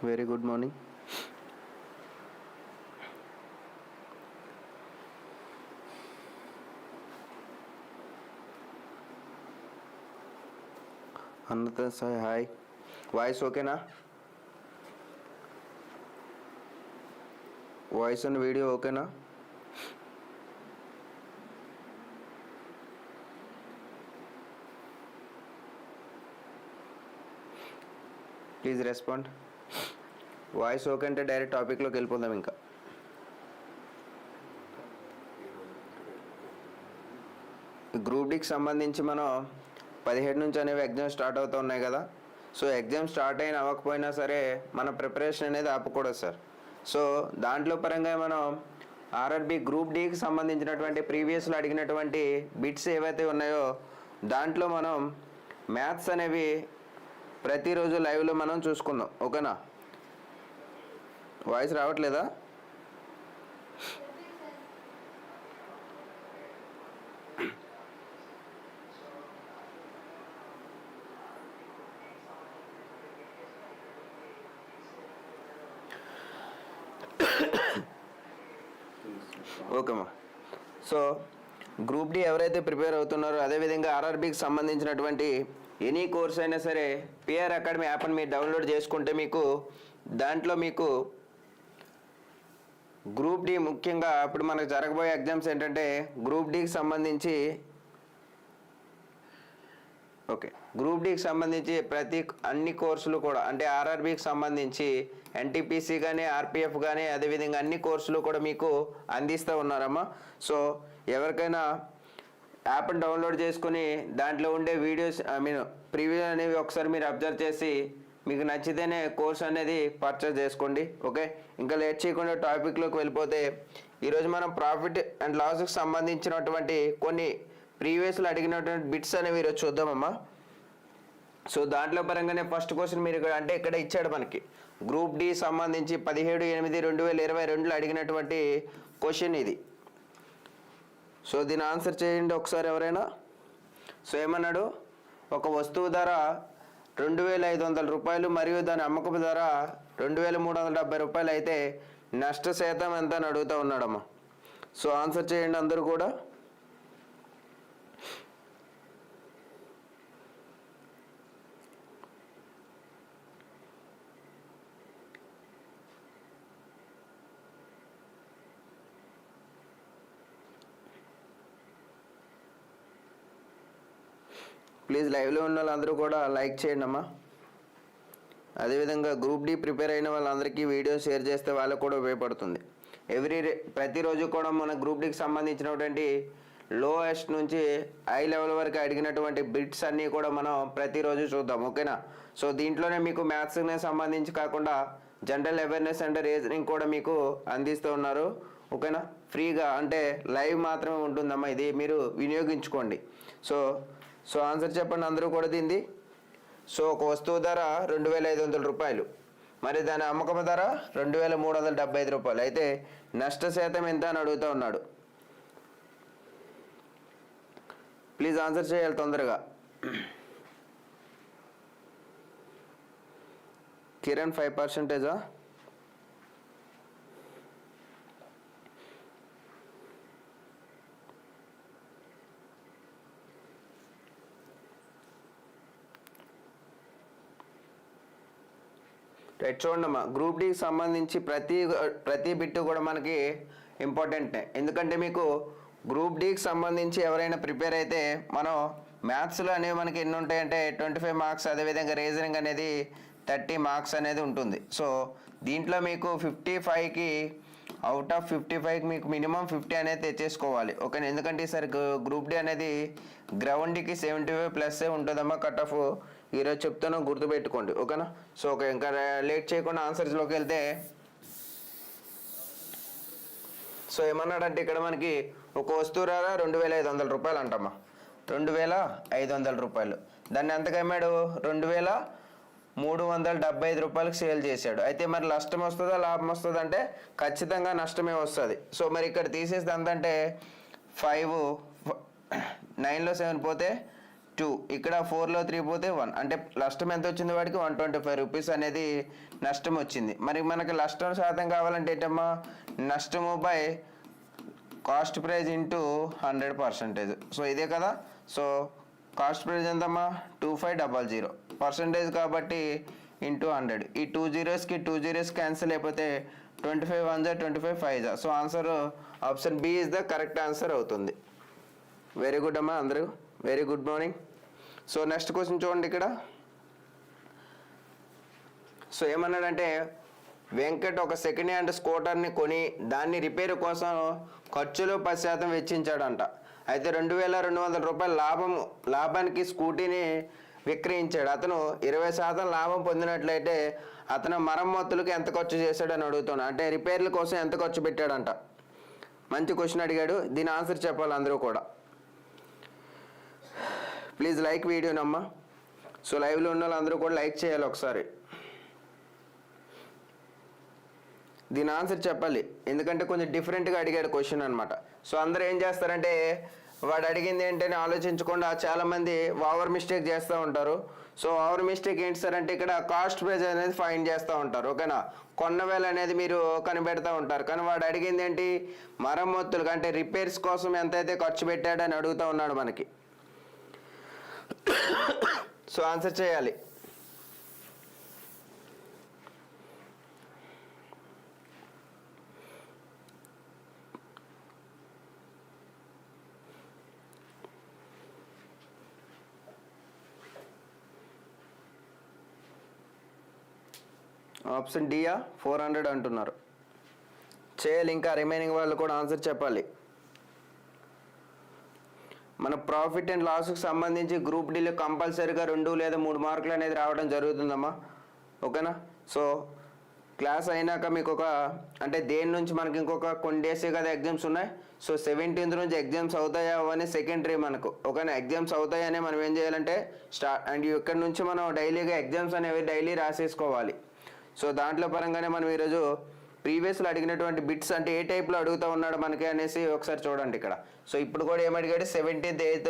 Very good morning. Anantha Sai hi. Voice ఓకేనా? Voice and video ఓకేనా? Please respond. Voice okay అంటే direct టాపిక్లోకి వెళ్ళిపోదాం. ఇంకా గ్రూప్ డికి సంబంధించి మనం 17 నుంచి అనేవి ఎగ్జామ్స్ స్టార్ట్ అవుతూ ఉన్నాయి కదా. సో ఎగ్జామ్ స్టార్ట్ అయినా అవ్వకపోయినా సరే మన ప్రిపరేషన్ అనేది ఆపకూడదు సార్. సో దాంట్లో పరంగా మనం ఆర్ఆర్బి గ్రూప్ డికి సంబంధించినటువంటి ప్రీవియస్లో అడిగినటువంటి బిట్స్ ఏవైతే ఉన్నాయో దాంట్లో మనం మ్యాథ్స్ అనేవి ప్రతిరోజు లైవ్లో మనం చూసుకుందాం. ఓకేనా? వాయిస్ రావట్లేదా? ఓకేమ్మా. సో గ్రూప్ డి ఎవరైతే ప్రిపేర్ అవుతున్నారో అదేవిధంగా ఆర్ఆర్బికి సంబంధించినటువంటి ఎనీ కోర్స్ అయినా సరే పిఆర్ అకాడమీ యాప్ని మీరు డౌన్లోడ్ చేసుకుంటే మీకు దాంట్లో మీకు గ్రూప్ డి ముఖ్యంగా ఇప్పుడు మనకు జరగబోయే ఎగ్జామ్స్ ఏంటంటే గ్రూప్ డికి సంబంధించి గ్రూప్ డికి సంబంధించి అన్ని కోర్సులు కూడా అంటే ఆర్ఆర్బికి సంబంధించి ఎన్టీపీసీ కానీ ఆర్పిఎఫ్ కానీ అదేవిధంగా అన్ని కోర్సులు కూడా మీకు అందిస్తూ ఉన్నారమ్మా. సో ఎవరికైనా యాప్ని డౌన్లోడ్ చేసుకుని దాంట్లో ఉండే వీడియోస్ ప్రివ్యూ అనేవి ఒకసారి మీరు అబ్జర్వ్ చేసి మీకు నచ్చితేనే కోర్స్ అనేది పర్చేస్ చేసుకోండి. ఓకే, ఇంకా లేట్ చేయకుండా టాపిక్లోకి వెళ్ళిపోతే ఈరోజు మనం ప్రాఫిట్ అండ్ లాస్కి సంబంధించినటువంటి కొన్ని ప్రీవియస్లో అడిగినటువంటి బిట్స్ అనేవి ఈరోజు చూద్దామమ్మా. సో దాంట్లో పరంగానే ఫస్ట్ క్వశ్చన్ మీరు ఇక్కడ ఇచ్చాడు మనకి గ్రూప్ డి సంబంధించి 17/8/2022లో అడిగినటువంటి క్వశ్చన్ ఇది. సో దీని ఆన్సర్ చేయండి ఒకసారి ఎవరైనా. సో ఏమన్నాడు, ఒక వస్తువు ధర 2,500 రూపాయలు మరియు దాని అమ్మకపు ధర 2,370 రూపాయలు అయితే నష్ట శాతం ఎంత అని అడుగుతూ ఉన్నాడమ్మా. సో ఆన్సర్ చేయండి అందరూ కూడా. ప్లీజ్ లైవ్లో ఉన్న వాళ్ళందరూ కూడా లైక్ చేయండి అమ్మా. అదేవిధంగా గ్రూప్ డి ప్రిపేర్ అయిన వాళ్ళందరికీ వీడియో షేర్ చేస్తే వాళ్ళకు కూడా ఉపయోగపడుతుంది. ప్రతిరోజు కూడా మన గ్రూప్ డికి సంబంధించినటువంటి లోయెస్ట్ నుంచి హై లెవెల్ వరకు అడిగినటువంటి బిట్స్ అన్నీ కూడా మనం ప్రతిరోజు చూద్దాం. ఓకేనా? సో దీంట్లోనే మీకు మ్యాథ్స్కి సంబంధించి కాకుండా జనరల్ అవేర్నెస్ అండ్ రీజనింగ్ కూడా మీకు అందిస్తూ ఉన్నారు. ఓకేనా? ఫ్రీగా అంటే లైవ్ మాత్రమే ఉంటుందమ్మా, ఇది మీరు వినియోగించుకోండి. సో ఆన్సర్ చెప్పండి అందరూ కూడా దీనిది. సో ఒక వస్తువు ధర 2,500 రూపాయలు మరి దాని అమ్మకం ధర 2,375 రూపాయలు అయితే నష్ట శాతం ఎంత అని అడుగుతూ ఉన్నాడు. ప్లీజ్ ఆన్సర్ చేయాలి తొందరగా. కిరణ్ 5%. రైట్, చూడండమ్మా. గ్రూప్ డికి సంబంధించి ప్రతి బిట్టు కూడా మనకి ఇంపార్టెంట్. ఎందుకంటే మీకు గ్రూప్ డికి సంబంధించి ఎవరైనా ప్రిపేర్ అయితే మనం మ్యాథ్స్లో అనేవి మనకి ఎన్ని ఉంటాయంటే 25 మార్క్స్, అదేవిధంగా రీజనింగ్ అనేది 30 మార్క్స్ అనేది ఉంటుంది. సో దీంట్లో మీకు 55కి అవుట్ ఆఫ్ 55కి మీకు మినిమం 50 అనేది తెచ్చేసుకోవాలి. ఓకేనా? ఎందుకంటే ఈసారి గ్రూప్ డి అనేది గ్రౌండ్కి 75+ ఉంటుందమ్మా కట్ ఆఫ్. ఈరోజు చెప్తాను, గుర్తుపెట్టుకోండి. ఓకేనా? సో ఓకే, ఇంకా లేట్ చేయకుండా ఆన్సర్స్లోకి వెళ్తే సో ఏమన్నాడంటే ఇక్కడ మనకి ఒక వస్తువు ధర 2,500 రూపాయలు అంటమ్మా. 2,500 రూపాయలు దాన్ని ఎంతకు అమ్మాడు? 2,375 రూపాయలకు సేల్ చేశాడు. అయితే మరి నష్టం వస్తుందా లాభం వస్తుందా అంటే ఖచ్చితంగా నష్టమే వస్తుంది. సో మరి ఇక్కడ తీసేస్తే ఎంతంటే 5, 9లో 7 పోతే 2, ఇక్కడ 4లో 3 పోతే 1, అంటే నష్టం ఎంత వచ్చింది వాడికి 125 రూపీస్ అనేది నష్టం వచ్చింది. మరి మనకి నష్టం శాతం కావాలంటే ఏంటమ్మా, నష్టము by cost praise into 100%. So ఇదే కదా. సో కాస్ట్ ప్రైజ్ ఎంతమ్మా 2500, పర్సంటేజ్ కాబట్టి ఇంటూ 100. ఈ 2 zeros కి 2 zeros క్యాన్సిల్ అయిపోతే 25 1 25 5. So answer option B is the correct answer అవుతుంది. వెరీ గుడ్ అమ్మా అందరూ, very good morning. So next question చూడండి ఇక్కడ. సో ఏమన్నాడంటే వెంకట్ ఒక సెకండ్ హ్యాండ్ స్కూటర్ని కొని దాన్ని రిపేర్ కోసం ఖర్చులో 10% వెచ్చించాడంట. అయితే 2200 రూపాయల లాభానికి స్కూటీని విక్రయించాడు. అతను 20% లాభం పొందినట్లయితే అతను మరమ్మతులకు ఎంత ఖర్చు చేశాడని అడుగుతున్నాడు. అంటే రిపేర్ల కోసం ఎంత ఖర్చు పెట్టాడంట. మంచి క్వశ్చన్ అడిగాడు, దీని ఆన్సర్ చెప్పాలి అందరూ కూడా. Please like వీడియోనమ్మా. సో లైవ్లో ఉన్న వాళ్ళందరూ కూడా లైక్ చేయాలి ఒకసారి. దీని ఆన్సర్ చెప్పాలి, ఎందుకంటే కొంచెం డిఫరెంట్గా అడిగాడు క్వశ్చన్ అనమాట. సో అందరూ ఏం చేస్తారంటే వాడు అడిగింది ఏంటని ఆలోచించకుండా చాలామంది ఓవర్ మిస్టేక్ చేస్తూ ఉంటారు. సో ఓవర్ మిస్టేక్ ఏంటి సార్ అంటే ఇక్కడ కాస్ట్ ప్రైజ్ అనేది ఫైండ్ చేస్తూ ఉంటారు. ఓకేనా, కొన్న వేల అనేది మీరు కనిపెడతా ఉంటారు. కానీ వాడు అడిగింది ఏంటి, మరమ్మతులు అంటే రిపేర్స్ కోసం ఎంతైతే ఖర్చు పెట్టాడని అడుగుతూ ఉన్నాడు మనకి. సో ఆన్సర్ చేయాలి. ఆప్షన్ డియా 400 అంటున్నారు. చేయాలి, ఇంకా రిమైనింగ్ వాళ్ళు కూడా ఆన్సర్ చెప్పాలి. మన ప్రాఫిట్ అండ్ లాస్కి సంబంధించి గ్రూప్ డీలో కంపల్సరీగా 2 లేదా 3 మార్కులు అనేది రావడం జరుగుతుందమ్మా. ఓకేనా. సో క్లాస్ అయినాక మీకు అంటే దేని నుంచి మనకి ఇంకొక కొన్ని డేసే కదా ఎగ్జామ్స్ ఉన్నాయి. సో 17th నుంచి ఎగ్జామ్స్ అవుతాయా అని సెకండరీ మనకు. ఓకేనా, ఎగ్జామ్స్ అవుతాయని మనం ఏం చేయాలంటే అండ్ ఇక్కడ నుంచి మనం డైలీగా ఎగ్జామ్స్ అనేవి డైలీ రాసేసుకోవాలి. సో దాంట్లో పరంగానే మనం ఈరోజు ప్రీవియస్లో అడిగినటువంటి బిట్స్ అంటే ఏ టైప్లో అడుగుతూ ఉన్నాడు మనకి అనేసి ఒకసారి చూడండి ఇక్కడ. సో ఇప్పుడు కూడా ఏమడిగాడు, 17th 8th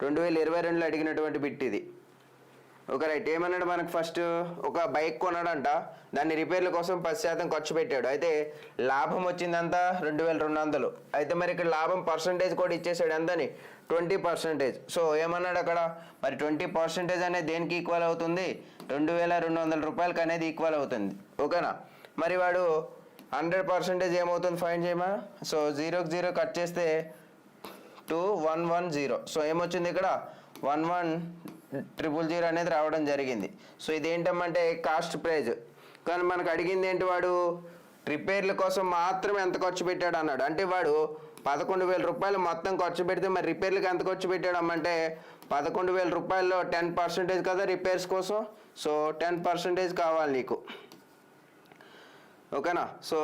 2022లో అడిగినటువంటి బిట్ ఇది. Okay right. ఏమన్నాడు మనకు, ఫస్ట్ ఒక బైక్ కొన్నాడంట, దాన్ని రిపేర్ల కోసం 10% ఖర్చు పెట్టాడు. అయితే లాభం వచ్చిందంతా 2200. అయితే మరి ఇక్కడ లాభం పర్సంటేజ్ కూడా ఇచ్చేసాడు ఎంతని, 20%. సో ఏమన్నాడు అక్కడ, మరి 20% అనేది దేనికి ఈక్వల్ అవుతుంది, 2200 రూపాయలకి అనేది ఈక్వల్ అవుతుంది. ఓకేనా. మరి వాడు 100% ఏమవుతుంది ఫైండ్ చేయమా. సో 0కి 0 కట్ చేస్తే 2110. సో ఏమొచ్చింది ఇక్కడ 11000 అనేది రావడం జరిగింది. సో ఇదేంటమ్మంటే కాస్ట్ ప్రైజ్. కానీ మనకు అడిగింది ఏంటి, వాడు రిపేర్ల కోసం మాత్రం ఎంత ఖర్చు పెట్టాడు అన్నాడు. అంటే వాడు 11,000 రూపాయలు మొత్తం ఖర్చు పెడితే మరి రిపేర్లకు ఎంత ఖర్చు పెట్టాడు అమ్మంటే 11,000 రూపాయల్లో 10% కదా రిపేర్స్ కోసం. సో 10% కావాలి నీకు. ఓకేనా. సో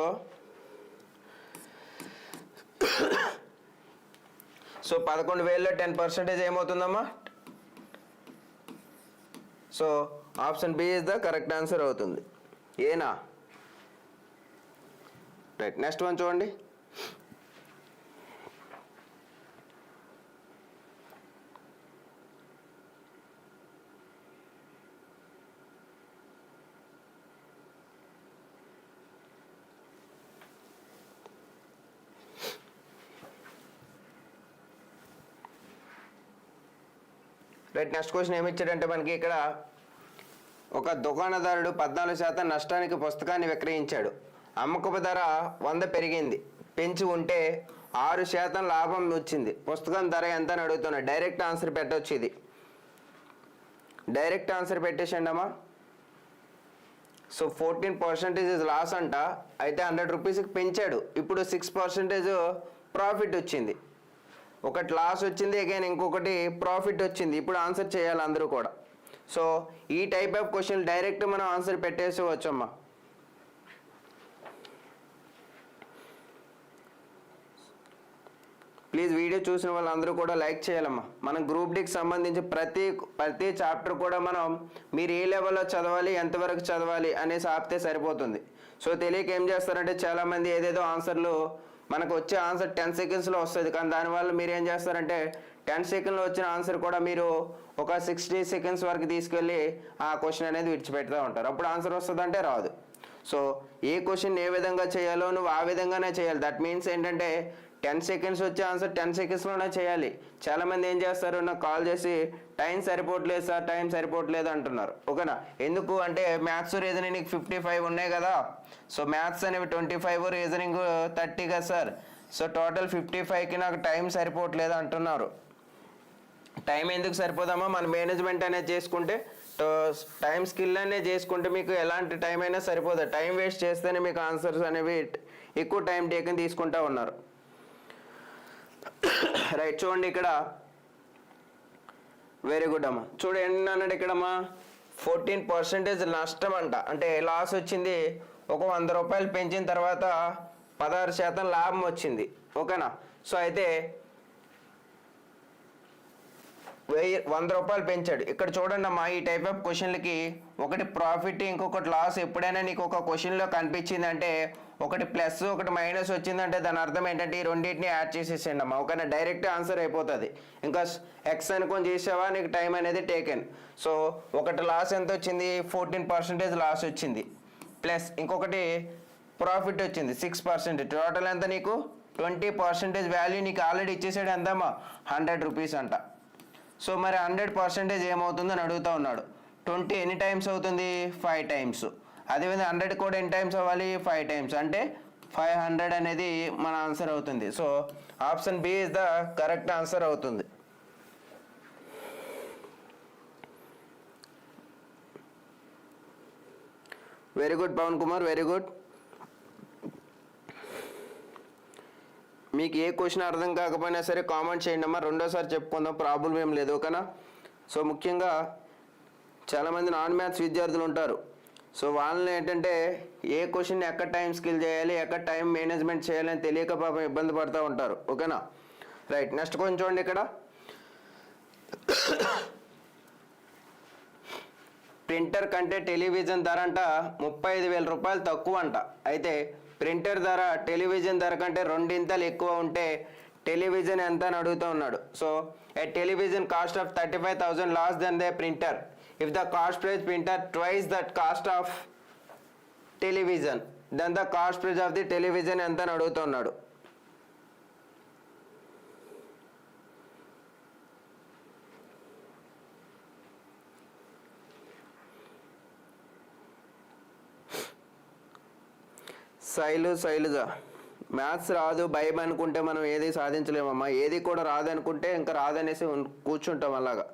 11,000లో 10% ఏమవుతుందమ్మా. So option B is the correct answer అవుతుంది. ఏనా రైట్. నెక్స్ట్ వన్ చూడండి. రైట్. నెక్స్ట్ క్వశ్చన్ ఏమి ఇచ్చాడంటే మనకి ఇక్కడ ఒక దుకాణదారుడు 14% నష్టానికి పుస్తకాన్ని విక్రయించాడు. అమ్మకపు ధర 100 పెంచి ఉంటే 6% లాభం వచ్చింది. పుస్తకం ధర ఎంత అని అడుగుతున్నా. డైరెక్ట్ ఆన్సర్ పెట్టవచ్చు. ఇది డైరెక్ట్ ఆన్సర్ పెట్టేసండి అమ్మా. సో 14% ఇస్ లాస్ అంట. అయితే 100 రూపీస్కి పెంచాడు, ఇప్పుడు 6% ప్రాఫిట్ వచ్చింది. ఒకటి లాస్ వచ్చింది, అగైన్ ఇంకొకటి ప్రాఫిట్ వచ్చింది. ఇప్పుడు ఆన్సర్ చేయాలి అందరూ కూడా. సో ఈ టైప్ ఆఫ్ క్వశ్చన్ డైరెక్ట్ మనం ఆన్సర్ పెట్టేసుకోవచ్చమ్మా. ప్లీజ్ వీడియో చూసిన వాళ్ళందరూ కూడా లైక్ చేయాలమ్మా. మనం గ్రూప్ డికి సంబంధించి ప్రతి చాప్టర్ కూడా మనం మీరు ఏ లెవెల్లో చదవాలి, ఎంతవరకు చదవాలి అనేసి ఆపితే సరిపోతుంది. సో తెలియక ఏం చేస్తారంటే చాలామంది ఏదేదో ఆన్సర్లు మనకు వచ్చే ఆన్సర్ 10 సెకండ్స్లో వస్తుంది. కానీ దానివల్ల మీరు ఏం చేస్తారంటే 10 సెకండ్లో వచ్చిన ఆన్సర్ కూడా మీరు ఒక 60 సెకండ్స్ వరకు తీసుకెళ్ళి ఆ క్వశ్చన్ అనేది విడిచిపెడుతూ ఉంటారు. అప్పుడు ఆన్సర్ వస్తుందంటే రాదు. సో ఏ క్వశ్చన్ ఏ విధంగా చేయాలో నువ్వు ఆ విధంగానే చేయాలి. దట్ మీన్స్ ఏంటంటే 10 సెకండ్స్ వచ్చే ఆన్సర్ 10 సెకండ్స్లోనే చేయాలి. చాలామంది ఏం చేస్తారు, నాకు కాల్ చేసి టైం సరిపోవట్లేదు సార్, టైం సరిపోవట్లేదు అంటున్నారు. ఓకేనా, ఎందుకు అంటే మ్యాథ్స్ రీజనింగ్ 55 ఉన్నాయి కదా. సో మ్యాథ్స్ అనేవి 25, రీజనింగ్ 30 కదా సార్. సో టోటల్ 55కి నాకు టైం సరిపోవట్లేదు అంటున్నారు. టైం ఎందుకు సరిపోదామా, మన మేనేజ్మెంట్ అనేది చేసుకుంటే, టైం స్కిల్ అనేది చేసుకుంటే మీకు ఎలాంటి టైం అయినా సరిపోదు. టైం వేస్ట్ చేస్తేనే మీకు ఆన్సర్స్ అనేవి ఎక్కువ టైం టేకన్ తీసుకుంటూ ఉన్నారు. రైట్, చూడండి ఇక్కడ వెరీ గుడ్ అమ్మా. చూడు ఏంటన్నాడు ఇక్కడమ్మా, 14% నష్టం అంట. అంటే లాస్ వచ్చింది. ఒక 100 రూపాయలు పెంచిన తర్వాత 16% లాభం వచ్చింది. ఓకేనా, సో అయితే 100 రూపాయలు పెంచాడు. ఇక్కడ చూడండి అమ్మా, ఈ టైప్ ఆఫ్ క్వశ్చన్లకి ఒకటి ప్రాఫిట్, ఇంకొకటి లాస్. ఎప్పుడైనా నీకు ఒక క్వశ్చన్లో కనిపించిందంటే ఒకటి ప్లస్ ఒకటి మైనస్ వచ్చిందంటే దాని అర్థం ఏంటంటే ఈ రెండింటిని యాడ్ చేసేసేయండి అమ్మా. ఓకేనా, డైరెక్ట్ ఆన్సర్ అయిపోతుంది. ఇంకా ఎక్స్ అనుకొని చేసావా నీకు టైం అనేది టేకెన్. సో ఒకటి లాస్ ఎంత వచ్చింది, 14% లాస్ వచ్చింది. ప్లస్ ఇంకొకటి ప్రాఫిట్ వచ్చింది 6%. టోటల్ ఎంత నీకు 20% వాల్యూ నీకు ఆల్రెడీ ఇచ్చేసాడు. ఎంతమ్మా, 100 రూపీస్ అంట. సో మరి 100% ఏమవుతుందని అడుగుతూ ఉన్నాడు. 20 ఎన్ని టైమ్స్ అవుతుంది, 5 టైమ్స్. అదేవిధంగా 100 కూడా ఎన్ని టైమ్స్ అవ్వాలి, 5 టైమ్స్. అంటే 500 అనేది మన ఆన్సర్ అవుతుంది. So option B is the correct answer అవుతుంది. Very good Pavan Kumar, very good. మీకు ఏ క్వశ్చన్ అర్థం కాకపోయినా సరే కామెంట్ చేయండి అమ్మా, రెండోసారి చెప్పుకుందాం, ప్రాబ్లం ఏం లేదు. ఓకేనా, సో ముఖ్యంగా చాలామంది నాన్ మ్యాథ్స్ విద్యార్థులు ఉంటారు. సో వాళ్ళని ఏంటంటే ఏ క్వశ్చన్ ఎక్కడ టైం స్కిల్ చేయాలి, ఎక్కడ టైం మేనేజ్మెంట్ చేయాలని తెలియక పాపం ఇబ్బంది పడుతూ ఉంటారు. ఓకేనా, రైట్. నెక్స్ట్ కొంచెం చూడండి ఇక్కడ, ప్రింటర్ కంటే టెలివిజన్ ధర అంట 35,000 రూపాయలు తక్కువ అంట. అయితే ప్రింటర్ ధర టెలివిజన్ ధర కంటే 2 ఇంతలు ఎక్కువ ఉంటే టెలివిజన్ ఎంత అని అడుగుతూ ఉన్నాడు. So a television cost of 35,000 less than the printer. If the cost price printer twice that cost of television, then the cost price of the television ఎంత అని అడుగుతున్నాడు. శైలుజ, మ్యాథ్స్ రాదు భయం అనుకుంటే మనం ఏది సాధించలేమమ్మా. ఏది కూడా రాదనుకుంటే ఇంకా రాదనేసి కూర్చుంటాం. అలాగా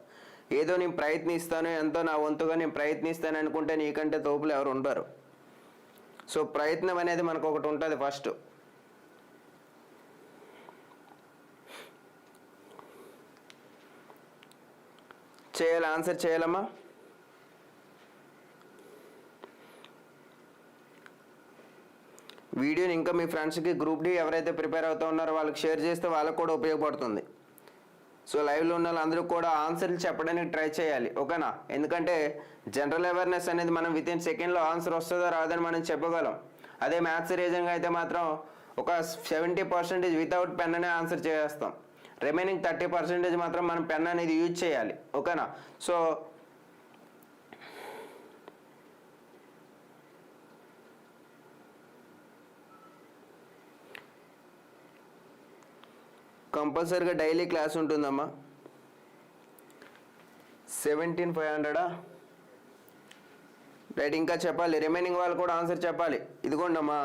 ఏదో నేను ప్రయత్నిస్తాను, ఎంతో నా వంతుగా నేను ప్రయత్నిస్తాను అనుకుంటే నీకంటే తోపులు ఎవరు ఉండరు. సో ప్రయత్నం అనేది మనకు ఒకటి ఉంటుంది ఫస్ట్. చేయాలి, ఆన్సర్ చేయాలమ్మా. వీడియోని ఇంకా మీ ఫ్రెండ్స్కి గ్రూప్ డి ఎవరైతే ప్రిపేర్ అవుతూ ఉన్నారో వాళ్ళకి షేర్ చేస్తే వాళ్ళకు కూడా ఉపయోగపడుతుంది. సో లైవ్లో ఉన్న వాళ్ళందరూ కూడా ఆన్సర్లు చెప్పడానికి ట్రై చేయాలి. ఓకేనా, ఎందుకంటే జనరల్ అవేర్నెస్ అనేది మనం వితిన్ సెకండ్లో ఆన్సర్ వస్తుందో రాదని మనం చెప్పగలం. అదే మ్యాథ్స్ రీజనింగ్ అయితే మాత్రం ఒక 70% వితౌట్ పెన్ అనే ఆన్సర్ చేస్తాం. రిమైనింగ్ 30% మాత్రం మనం పెన్ అనేది యూజ్ చేయాలి. ఓకేనా, సో కంపల్సరీగా డైలీ క్లాస్ ఉంటుందమ్మా. 17,500 రైట్. ఇంకా చెప్పాలి, రిమైనింగ్ వాళ్ళు కూడా ఆన్సర్ చెప్పాలి. ఇదిగోండి అమ్మా,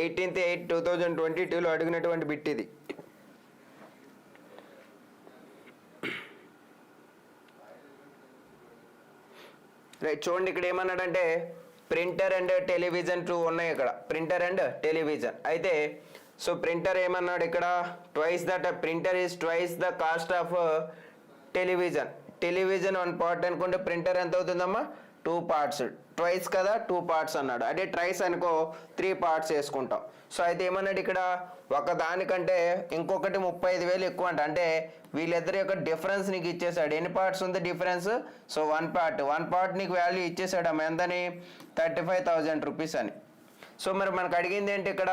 18/8/2022లో అడిగినటువంటి బిట్ ఇది. రైట్, చూడండి ఇక్కడ ఏమన్నాడంటే ప్రింటర్ అండ్ టెలివిజన్ 2 ఉన్నాయి ఇక్కడ, ప్రింటర్ అండ్ టెలివిజన్. అయితే సో ప్రింటర్ ఏమన్నాడు ఇక్కడ, printer is twice the cost of television. Television 1 part అనుకుంటే ప్రింటర్ ఎంత అవుతుందమ్మా, 2 పార్ట్స్. ట్వైస్ కదా, 2 పార్ట్స్ అన్నాడు. అదే ట్రైస్ అనుకో 3 పార్ట్స్ వేసుకుంటాం. సో అయితే ఏమన్నాడు ఇక్కడ, ఒక దానికంటే ఇంకొకటి 35,000 ఎక్కువ అంట. అంటే వీళ్ళిద్దరి యొక్క డిఫరెన్స్ నీకు ఇచ్చేసాడు. ఎన్ని పార్ట్స్ ఉంది డిఫరెన్స్, సో 1 పార్ట్ నీకు వాల్యూ ఇచ్చేసాడు అమ్మ. ఎంతని, 35,000 రూపీస్ అని. సో మరి మనకు అడిగింది ఏంటి ఇక్కడ,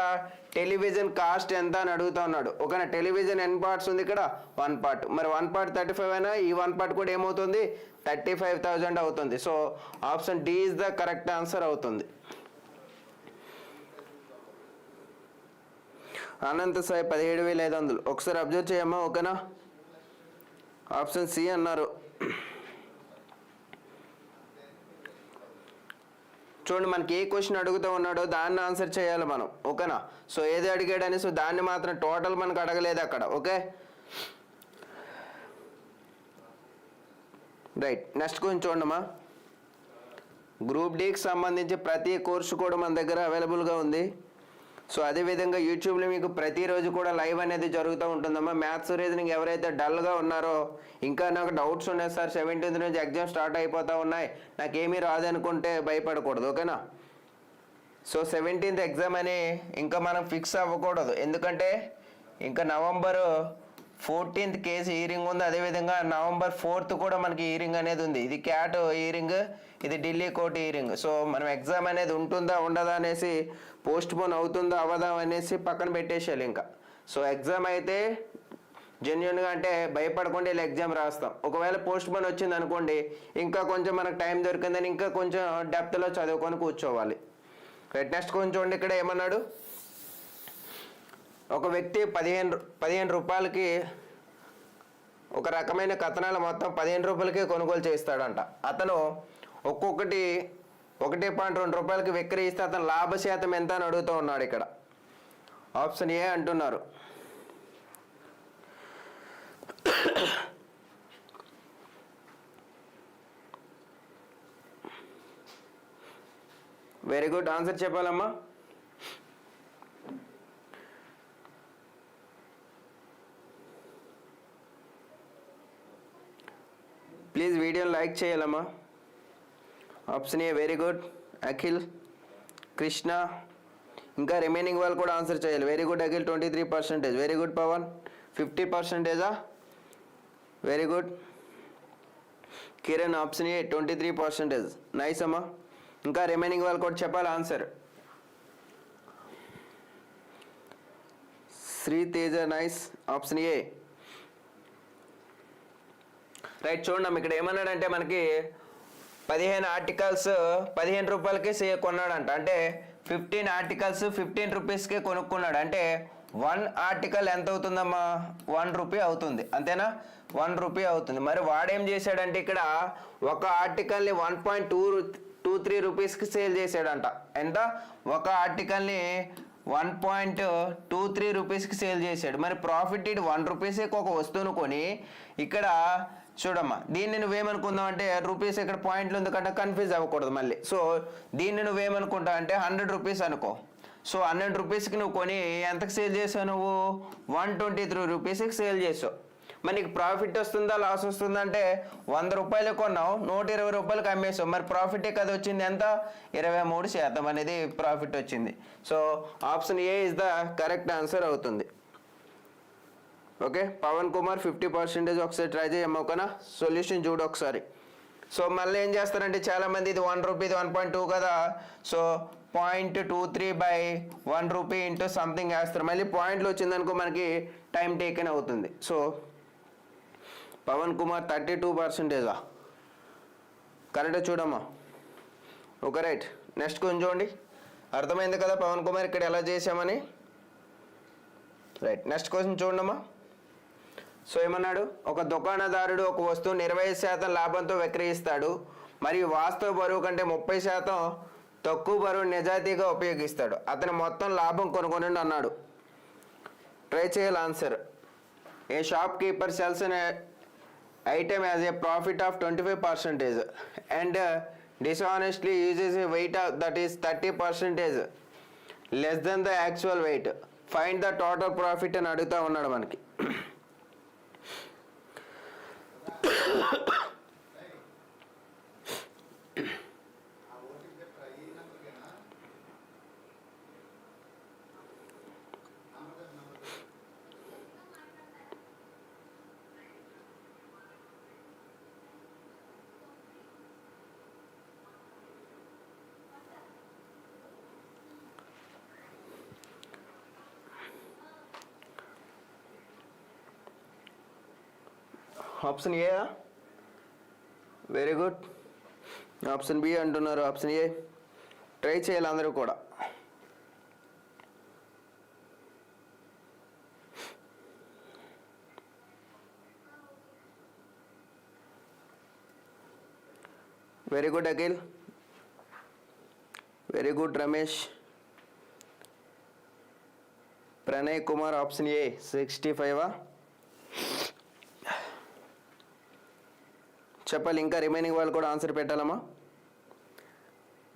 టెలివిజన్ కాస్ట్ ఎంత అని అడుగుతా ఉన్నాడు. ఓకేనా, టెలివిజన్ ఎన్ని పార్ట్స్ ఉంది ఇక్కడ, 1 పార్ట్. మరి 1 పార్ట్ 35 అయినా ఈ 1 పార్ట్ కూడా ఏమవుతుంది, 35,000 అవుతుంది. So option D is the correct answer అవుతుంది. అనంత సాయి 17,500. ఒకసారి అబ్జర్వ్ చేయమ్మా. ఓకేనా, ఆప్షన్ సి అన్నారు. చూడండి, మనకి ఏ క్వశ్చన్ అడుగుతూ ఉన్నాడో దాన్ని ఆన్సర్ చేయాలి మనం. ఓకేనా, సో ఏది అడిగాడని, సో దాన్ని మాత్రం టోటల్ మనకు అడగలేదు అక్కడ. ఓకే రైట్, నెక్స్ట్ క్వశ్చన్ చూడమ్మా. గ్రూప్ డికి సంబంధించి ప్రతి కోర్సు కూడా మన దగ్గర అవైలబుల్గా ఉంది. సో అదేవిధంగా యూట్యూబ్లో మీకు ప్రతిరోజు కూడా లైవ్ అనేది జరుగుతూ ఉంటుందమ్మా. మ్యాథ్స్ రీజనింగ్ ఎవరైతే డల్గా ఉన్నారో, ఇంకా నాకు డౌట్స్ ఉన్నాయి సార్, 17th నుంచి ఎగ్జామ్ స్టార్ట్ అయిపోతూ ఉన్నాయి, నాకేమీ రాదనుకుంటే భయపడకూడదు. ఓకేనా, సో 17th ఎగ్జామ్ అని ఇంకా మనం ఫిక్స్ అవ్వకూడదు. ఎందుకంటే ఇంకా November 14th కేసు హీరింగ్ ఉంది. అదేవిధంగా November 4th కూడా మనకి హీరింగ్ అనేది ఉంది. ఇది క్యాట్ హీరింగ్, ఇది ఢిల్లీ కోర్టు హీరింగ్. సో మనం ఎగ్జామ్ అనేది ఉంటుందా ఉండదా అనేసి, పోస్ట్ పోన్ అవుతుందా అవ్వదా అనేసి పక్కన పెట్టేసేయాలి ఇంకా. సో ఎగ్జామ్ అయితే జెన్యున్గా అంటే భయపడకుండా ఇలా ఎగ్జామ్ రాస్తాం. ఒకవేళ పోస్ట్ పోన్ వచ్చింది అనుకోండి, ఇంకా కొంచెం మనకు టైం దొరికిందని ఇంకా కొంచెం డెప్త్లో చదువుకొని కూర్చోవాలి. రైట్, నెక్స్ట్ కొంచెం చూడండి, ఇక్కడ ఏమన్నాడు, ఒక వ్యక్తి 15 రూపాయలకి ఒక రకమైన కథనాలు మొత్తం 15 రూపాయలకి కొనుగోలు చేస్తాడంట. అతను ఒక్కొక్కటి 1.2 రూపాయలకి విక్రయిస్తే అతను లాభ శాతం ఎంత అని అడుగుతూ ఉన్నాడు ఇక్కడ. ఆప్షన్ ఏ అంటున్నారు. వెరీ గుడ్, ఆన్సర్ చెప్పాలమ్మా. ప్లీజ్ వీడియోని లైక్ చేయాలమ్మా. Option A, very good. Akhil, Krishna, ఇంకా రిమైనింగ్ వాళ్ళు కూడా ఆన్సర్ చేయాలి. Very good Akhil, 23%. Very good Pavan, 50%. Very good Kiran, option A 23%. Nice అమ్మా. ఇంకా రిమైనింగ్ వాళ్ళు కూడా చెప్పాలి answer. Sri Teja, nice, option A right. చూడండి ఇక్కడ ఏమన్నాడంటే, మనకి 15 ఆర్టికల్స్ 15 రూపాయలకి కొన్నాడంట. అంటే 15 ఆర్టికల్స్ 15 రూపీస్కే కొనుక్కున్నాడు. అంటే 1 ఆర్టికల్ ఎంత అవుతుందమ్మా, 1 రూపీ అవుతుంది. అంతేనా, 1 రూపీ అవుతుంది. మరి వాడేం చేశాడంటే ఇక్కడ ఒక ఆర్టికల్ని 1.23 రూపీస్కి సేల్ చేశాడంట. ఎంత, ఒక ఆర్టికల్ని 1.23 రూపీస్కి సేల్ చేశాడు. మరి ప్రాఫిట్ ఇటు 1 రూపీస్కి ఒక వస్తువును కొని, ఇక్కడ చూడమ్మా దీన్ని నువ్వేమనుకుందాం అంటే, రూపీస్ ఇక్కడ పాయింట్లు ఉంది కంటే కన్ఫ్యూజ్ అవ్వకూడదు మళ్ళీ. సో దీన్ని నువ్వేమనుకుంటావు అంటే 100 రూపీస్ అనుకో. సో 100 రూపీస్కి నువ్వు కొని ఎంతకు సేల్ చేసావు, నువ్వు 123 రూపీస్కి సేల్ చేసావు. మరి నీకు ప్రాఫిట్ వస్తుందా లాస్ వస్తుందా అంటే, 100 రూపాయలు కొన్నావు, 120 రూపాయలకి అమ్మేసావు. మరి ప్రాఫిటే కదా వచ్చింది, ఎంత, 23% అనేది ప్రాఫిట్ వచ్చింది. So option A is the correct answer అవుతుంది. ఓకే, పవన్ కుమార్ 50%. ఒకసారి ట్రై చేయమ్మా. ఓకేనా, సొల్యూషన్ చూడు ఒకసారి. సో మళ్ళీ ఏం చేస్తారంటే చాలామంది, ఇది 1 రూపీ, ఇది 1.2 కదా, సో 0.23/1 రూపీ ఇంటూ సంథింగ్ వేస్తారు. మళ్ళీ పాయింట్లు వచ్చిందనుకో మనకి టైం టేకెన్ అవుతుంది. సో పవన్ కుమార్ 32%. కరెక్ట్గా చూడమ్మా. ఓకే రైట్, నెక్స్ట్ కొంచెం చూడండి. అర్థమైంది కదా పవన్ కుమార్ ఇక్కడ ఎలా చేసామని. రైట్, నెక్స్ట్ క్వశ్చన్ చూడమ్మా. సో ఏమన్నాడు, ఒక దుకాణదారుడు ఒక వస్తువుని 20% లాభంతో విక్రయిస్తాడు, మరియు వాస్తవ బరువు కంటే 30% తక్కువ బరువు నిజాయితీగా ఉపయోగిస్తాడు. అతను మొత్తం లాభం కొనుక్కొని అన్నాడు. ట్రై చేయాలి answer. A shop keeper cells an item as a profit of 25% and dishonestly uses a weight of that is 30% less than the actual weight. Find the total profit అని అడుగుతా ఉన్నాడు మనకి. Option A, very good. Option B అంటున్నారు. Option A try చేయాలి అందరూ కూడా. Very good Akhil, very good Ramesh. Pranay Kumar option A 65. చెప్పాలి, ఇంకా రిమైనింగ్ వాళ్ళు కూడా ఆన్సర్ పెట్టాలమ్మా.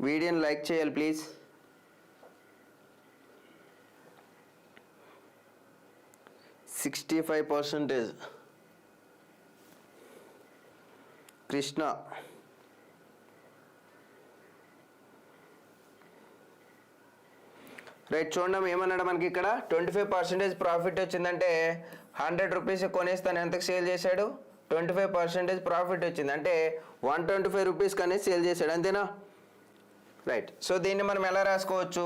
వీడియోని లైక్ చేయాలి ప్లీజ్. %65 కృష్ణ. రైట్, చూడండి ఏమన్నాడు మనకి ఇక్కడ 25% ప్రాఫిట్ వచ్చిందంటే 100 రూపీస్ కొనేస్తాను, ఎంతకు సేల్ చేశాడు? 25% ప్రాఫిట్ వచ్చింది అంటే 125 రూపీస్కి అనేది సేల్ చేశాడు, అంతేనా? రైట్, సో దీన్ని మనం ఎలా రాసుకోవచ్చు?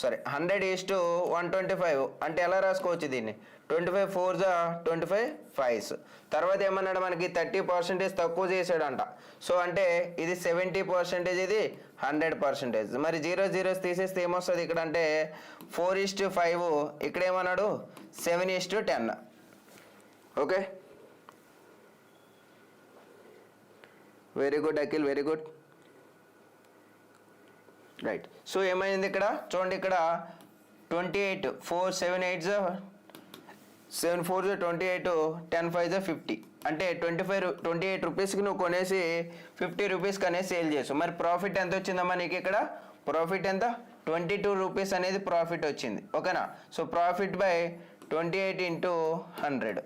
సరే, 100:125 అంటే ఎలా రాసుకోవచ్చు దీన్ని? 25 4s 25 5s. తర్వాత ఏమన్నాడు మనకి 30% తక్కువ చేశాడంట. సో అంటే ఇది 70%, ఇది 100%. మరి 0 0s తీసేస్తే ఏమొస్తుంది ఇక్కడ అంటే 4:5. ఇక్కడ ఏమన్నాడు 7:10. Okay, very good Akhil, very good. Right, so ఏమైంది ఇక్కడ చూడండి, ఇక్కడ 28 4 7 8s 7 4s 28 10 5s 50 అంటే 28 రూపీస్కి నువ్వు కొనేసి 50 రూపీస్కి అనేది సేల్ చేసావు. మరి ప్రాఫిట్ ఎంత వచ్చిందమ్మా నీకు ఇక్కడ? ప్రాఫిట్ ఎంత? 22 రూపీస్ అనేది ప్రాఫిట్ వచ్చింది. ఓకేనా? So profit by 28 × 100.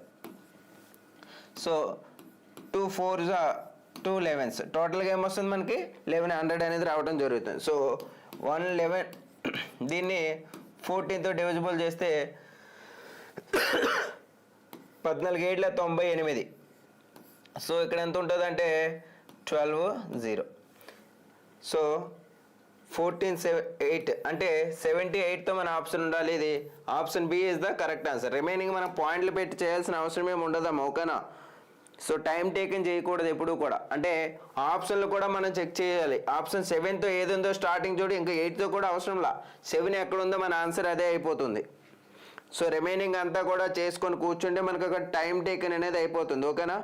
So 2 4s 2 11s టోటల్గా ఏమొస్తుంది మనకి 1100 అనేది రావడం జరుగుతుంది. సో 111 దీన్ని 14తో డివిజిబుల్ చేస్తే 14 98. సో ఇక్కడ ఎంత ఉంటుంది అంటే 12 0. సో 14 8 అంటే 78తో మన ఆప్షన్ ఉండాలి. ఇది option B is the correct answer. Remaining మనం పాయింట్లు పెట్టి చేయాల్సిన అవసరం ఏమి ఉండదమ్మా, ఓకేనా? సో టైం టేకన్ చేయకూడదు ఎప్పుడు కూడా. అంటే ఆప్షన్లు కూడా మనం చెక్ చేయాలి. ఆప్షన్ 7తో ఏది ఉందో స్టార్టింగ్ చూడు, ఇంకా 8తో కూడా అవసరంలా. 7 ఎక్కడ ఉందో మన ఆన్సర్ అదే అయిపోతుంది. సో రిమైనింగ్ అంతా కూడా చేసుకొని కూర్చుంటే మనకు ఒక టైం టేకన్ అనేది అయిపోతుంది, ఓకేనా?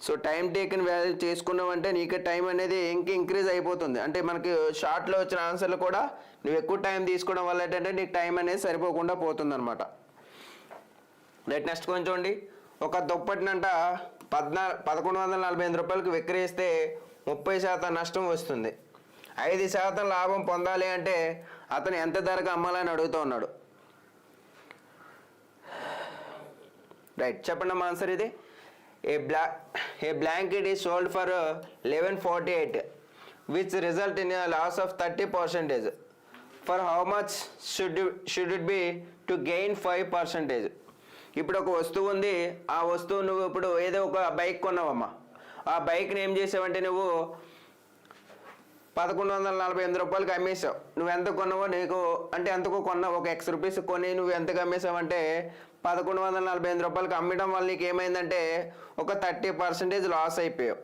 సో టైం టేకన్ వాల్యూ చేసుకున్నామంటే నీకు టైం అనేది ఇంక్రీజ్ అయిపోతుంది. అంటే మనకి షార్ట్లో వచ్చిన ఆన్సర్లు కూడా నువ్వు ఎక్కువ టైం తీసుకోవడం వల్ల ఏంటంటే నీకు టైం అనేది సరిపోకుండా పోతుంది అనమాట. రైట్, నెక్స్ట్ కొంచెం చూడండి. ఒక దుప్పటినంట 1148 రూపాయలకు విక్రయిస్తే 30% నష్టం వస్తుంది. 5% లాభం పొందాలి అంటే అతను ఎంత ధరకు అమ్మాలని అడుగుతూ ఉన్నాడు. రైట్, చెప్పండి అమ్మా ఆన్సర్. ఇది a blanket is sold for 1148 which result in loss of 30%. For how much should it be to gain 5%? ఇప్పుడు ఒక వస్తువు ఉంది, ఆ వస్తువు నువ్వు ఇప్పుడు ఏదో ఒక బైక్ కొన్నావమ్మా. ఆ బైక్ని ఏం చేసావంటే నువ్వు 1148 రూపాయలకి అమ్మేసావు. నువ్వు ఎంత కొన్నావో నీకు అంటే ఎంతకు కొన్నావు, ఒక X రూపీస్ కొని నువ్వు ఎంతకు అమ్మేసావంటే 1148 రూపాయలకి అమ్మడం వల్ల నీకు ఏమైందంటే ఒక 30% లాస్ అయిపోయావు.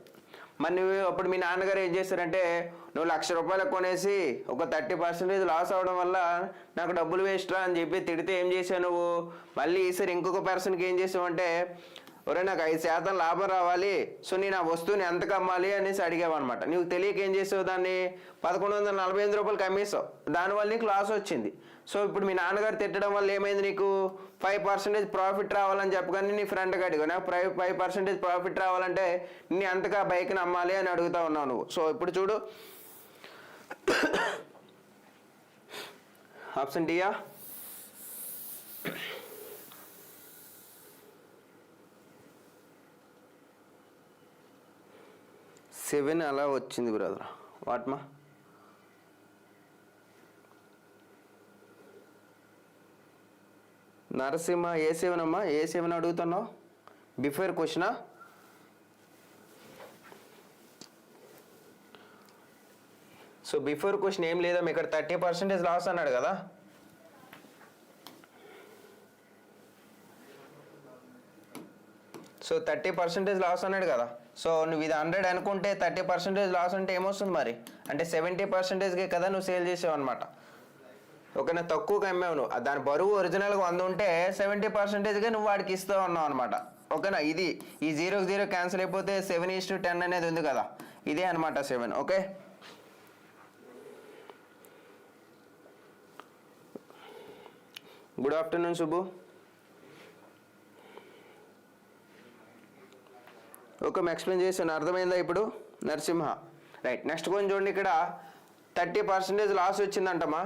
మరి నువ్వు అప్పుడు మీ నాన్నగారు ఏం చేశారంటే నువ్వు 1,00,000 రూపాయలకు కొనేసి ఒక 30% లాస్ అవడం వల్ల నాకు డబ్బులు వేస్ట్ రా అని చెప్పి తిడితే ఏం చేసావు నువ్వు? మళ్ళీ ఈసారి ఇంకొక పర్సన్కి ఏం చేసావు అంటే ఒరే నాకు 5% లాభం రావాలి, సో నేను ఆ వస్తువుని ఎంతకు అమ్మాలి అనేసి అడిగావు అనమాట. నీకు తెలియక ఏం చేసావు, దాన్ని 1148 రూపాయలకి అమ్మేసావు. దానివల్ల నీకు లాస్ వచ్చింది. సో ఇప్పుడు మీ నాన్నగారు తిట్టడం వల్ల ఏమైంది, నీకు 5% ప్రాఫిట్ రావాలని చెప్పగానే నీ ఫ్రెండ్కి అడిగా నాకు 5% ప్రాఫిట్ రావాలంటే నీ ఎంతగా బైక్ని అమ్మాలి అని అడుగుతా ఉన్నావు నువ్వు. సో ఇప్పుడు చూడు, ఆప్షన్ డియా? 7 అలా వచ్చింది బ్రదర్. వాట్మా నరసింహ ఏ 7 అమ్మా? ఏ 7 అడుగుతున్నావు? బిఫోర్ క్వశ్చనా? సో బిఫోర్ క్వశ్చన్ ఏం లేదా, ఇక్కడ 30% లాస్ అన్నాడు కదా. సో 30% లాస్ అన్నాడు కదా. సో నువ్వు ఇది 100 అనుకుంటే 30% లాస్ అంటే ఏమొస్తుంది మరి, అంటే 70%కే కదా నువ్వు సేల్ చేసావు అనమాట. ఓకేనా, తక్కువగా అమ్మావు నువ్వు. దాని బరువు ఒరిజినల్గా 100 ఉంటే 70%గా నువ్వు వాడికి ఇస్తావు అన్నావు అనమాట. ఓకేనా, ఇది ఈ 0 క్యాన్సిల్ అయిపోతే 7:10 అనేది ఉంది కదా, ఇదే అనమాట 7. Okay, good afternoon Subbu. Okay, explain చేశాను, అర్థమైందా ఇప్పుడు నరసింహ? రైట్, నెక్స్ట్ కొంచెం చూడండి, ఇక్కడ 30% లాస్ వచ్చిందంటమ్మా.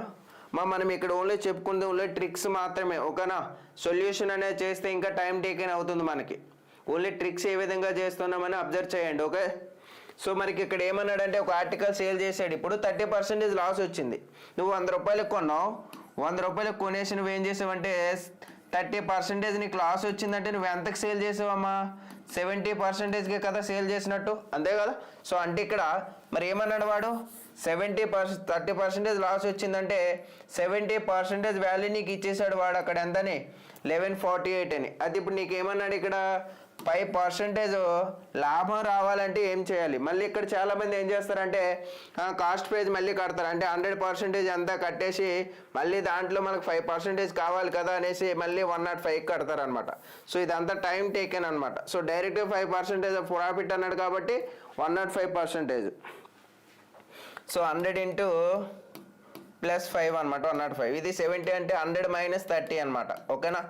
మనం ఇక్కడ ఓన్లీ చెప్పుకుంది ఓన్లీ ట్రిక్స్ మాత్రమే. ఓకేనా, సొల్యూషన్ అనేది చేస్తే ఇంకా టైం టేకెన్ అవుతుంది మనకి. ఓన్లీ ట్రిక్స్ ఏ విధంగా చేస్తున్నామని అబ్జర్వ్ చేయండి. ఓకే, సో మనకి ఇక్కడ ఏమన్నాడంటే ఒక ఆర్టికల్ సేల్ చేసాడు, ఇప్పుడు 30% లాస్ వచ్చింది. నువ్వు 100 రూపాయలకు కొన్నావు, 100 రూపాయలకు కొనేసి నువ్వు ఏం చేసావంటే 30% నీకు లాస్ వచ్చిందంటే నువ్వు ఎంతకు సేల్ చేసావమ్మా, 70%కే కదా సేల్ చేసినట్టు, అంతే కదా. సో అంటే ఇక్కడ మరి ఏమన్నాడు వాడు, 30% లాస్ వచ్చిందంటే 70% వాల్యూ నీకు ఇచ్చేసాడు వాడు అక్కడ. ఎంతని 1148 అని. అది ఇప్పుడు నీకు ఏమన్నాడు ఇక్కడ 5% లాభం రావాలంటే ఏం చేయాలి. మళ్ళీ ఇక్కడ చాలామంది ఏం చేస్తారంటే కాస్ట్ పేజ్ మళ్ళీ కడతారు, అంటే 100% అంతా కట్టేసి మళ్ళీ దాంట్లో మనకు 5% కావాలి కదా అనేసి మళ్ళీ 105 కడతారు అనమాట. సో ఇదంతా టైం టేకెన్ అనమాట. సో డైరెక్ట్ 5% ప్రాఫిట్ అన్నాడు కాబట్టి 105%. సో 100 ఇంటూ +5 అనమాట, 105. ఇది 70 అంటే 100 - 30 అనమాట. ఓకేనా,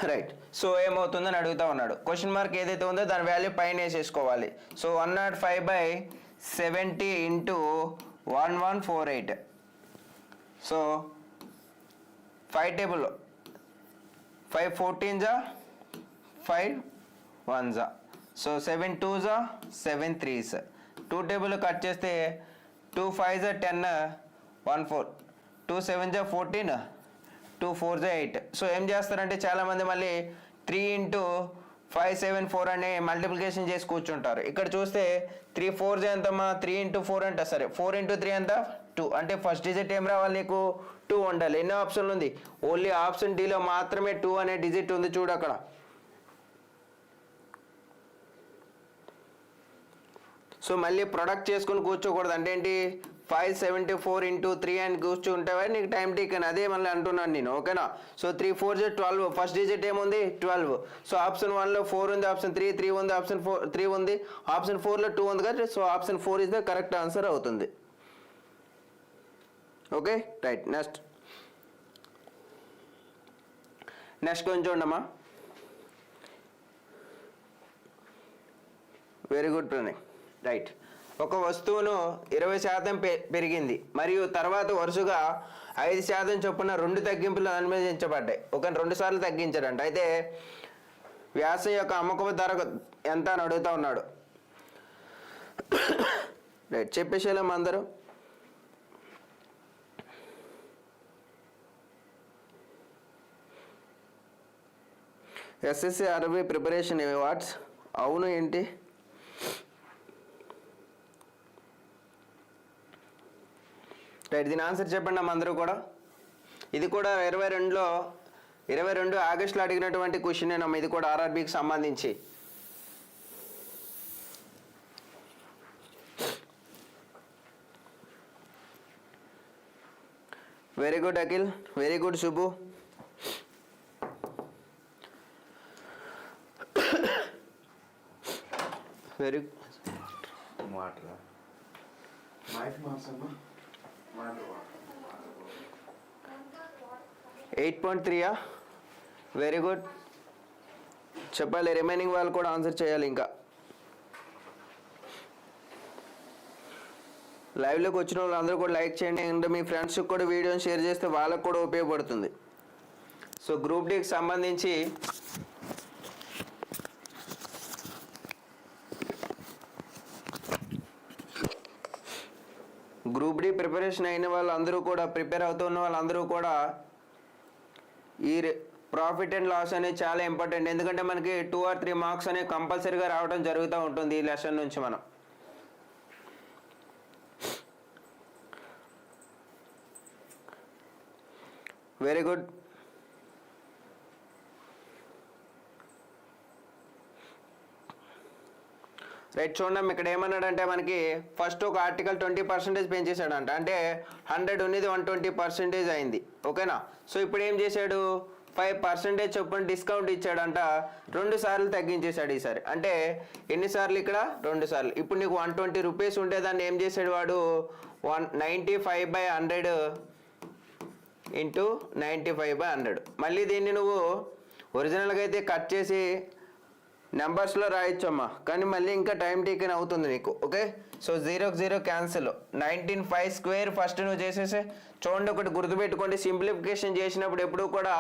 రైట్. సో ఏమవుతుందని అడుగుతా ఉన్నాడు. క్వశ్చన్ మార్క్ ఏదైతే ఉందో దాని వాల్యూ పైన వేసేసుకోవాలి. So 105/70 into 1148. So 5 table 5 14 5 1 so 7 2 7 3 2 table cut చేస్తే 2 5 10 1 4 2 7 14 2 4 8. సో ఏం చేస్తారంటే చాలామంది మళ్ళీ 3 ఇంటూ 5 7 4 అనే మల్టిప్లికేషన్ చేసి కూర్చుంటారు. ఇక్కడ చూస్తే 3 4 ఎంతమ్మా, 3 ఇంటూ 4 అంట. సరే 4 ఇంటూ 3 ఎంత 2, అంటే ఫస్ట్ డిజిట్ ఏం రావాలి నీకు 2 ఉండాలి. ఎన్నో ఆప్షన్లు ఉంది, ఓన్లీ ఆప్షన్ డీలో మాత్రమే 2 అనే డిజిట్ ఉంది చూడు అక్కడ. సో మళ్ళీ ప్రొడక్ట్ చేసుకుని కూర్చోకూడదు, అంటే ఏంటి 574 ఇంటూ 3 అని కూర్చుంటే నీకు టైం టేకన్, అదే మళ్ళీ అంటున్నాను నేను. ఓకేనా, సో 3 4 12, ఫస్ట్ డిజిట్ ఏముంది 12. సో ఆప్షన్ 1లో 4 ఉంది, ఆప్షన్ 3 ఉంది, ఆప్షన్ 3 ఉంది, ఆప్షన్ 4లో 2 ఉంది కదా. So option 4 is the correct answer అవుతుంది. Okay, right. నెక్స్ట్ కొంచెం చూడమ్మా. Very good Pranay. రైట్, ఒక వస్తువును 20% పెరిగింది మరియు తర్వాత వరుసగా 5% చొప్పున 2 తగ్గింపులు అనుమతించబడ్డాయి. ఒక 2 సార్లు తగ్గించాడంట. అయితే వ్యాసం యొక్క అమ్మకపు ధర ఎంత అని అడుగుతా ఉన్నాడు. రైట్, చెప్పేసేలాం అందరూ. ఎస్ఎస్సి ఆర్బీ ప్రిపరేషన్ వాట్స్, అవును ఏంటి? రైట్, దీని ఆన్సర్ చెప్పండి అమ్మ అందరూ కూడా. ఇది కూడా 22 ఆగస్టులో అడిగినటువంటి క్వశ్చన్ ఏనమ్మా. ఇది కూడా ఆర్ఆర్బీకి సంబంధించి. Very good Akhil, very good Shubhu. Very 8.3. Very good, చెప్పాలి. రిమైనింగ్ వాళ్ళు కూడా ఆన్సర్ చేయాలి. ఇంకా లైవ్లోకి వచ్చిన వాళ్ళు అందరూ కూడా లైక్ చేయండి, అండ్ మీ ఫ్రెండ్స్కి కూడా వీడియోని షేర్ చేస్తే వాళ్ళకు కూడా ఉపయోగపడుతుంది. సో గ్రూప్ డీకి సంబంధించి గ్రూప్ డి ప్రిపరేషన్ అయిన వాళ్ళందరూ కూడా, ప్రిపేర్ అవుతున్న వాళ్ళందరూ కూడా ఈ ప్రాఫిట్ అండ్ లాస్ అనేది చాలా ఇంపార్టెంట్. ఎందుకంటే మనకి 2 or 3 మార్క్స్ అనేవి కంపల్సరీగా రావడం జరుగుతూ ఉంటుంది ఈ లెసన్ నుంచి. మనం వెరీ గుడ్. రైట్ చూడండి ఇక్కడ ఏమన్నాడంటే మనకి ఫస్ట్ ఒక ఆర్టికల్ 20% పెంచేశాడంట, అంటే 100 ఉన్నది 120% అయింది. ఓకేనా. సో ఇప్పుడు ఏం చేశాడు, 5% చొప్పున డిస్కౌంట్ ఇచ్చాడంట, 2 సార్లు తగ్గించేశాడు ఈసారి. అంటే ఎన్నిసార్లు ఇక్కడ 2 సార్లు. ఇప్పుడు నీకు 120 రూపీస్ ఉండేదాన్ని ఏం చేశాడు వాడు 95/100 ఇంటూ 95/100. మళ్ళీ దీన్ని నువ్వు ఒరిజినల్గా అయితే కట్ చేసి నెంబర్స్లో రాయొచ్చమ్మా, కానీ మళ్ళీ ఇంకా టైం టేకెన్ అవుతుంది నీకు. ఓకే. సో 0కి 0 క్యాన్సిల్, 19/5 స్క్వేర్ ఫస్ట్ నువ్వు చేసేసే. చూడండి ఒకటి గుర్తుపెట్టుకోండి, సింప్లిఫికేషన్ చేసినప్పుడు ఎప్పుడు కూడా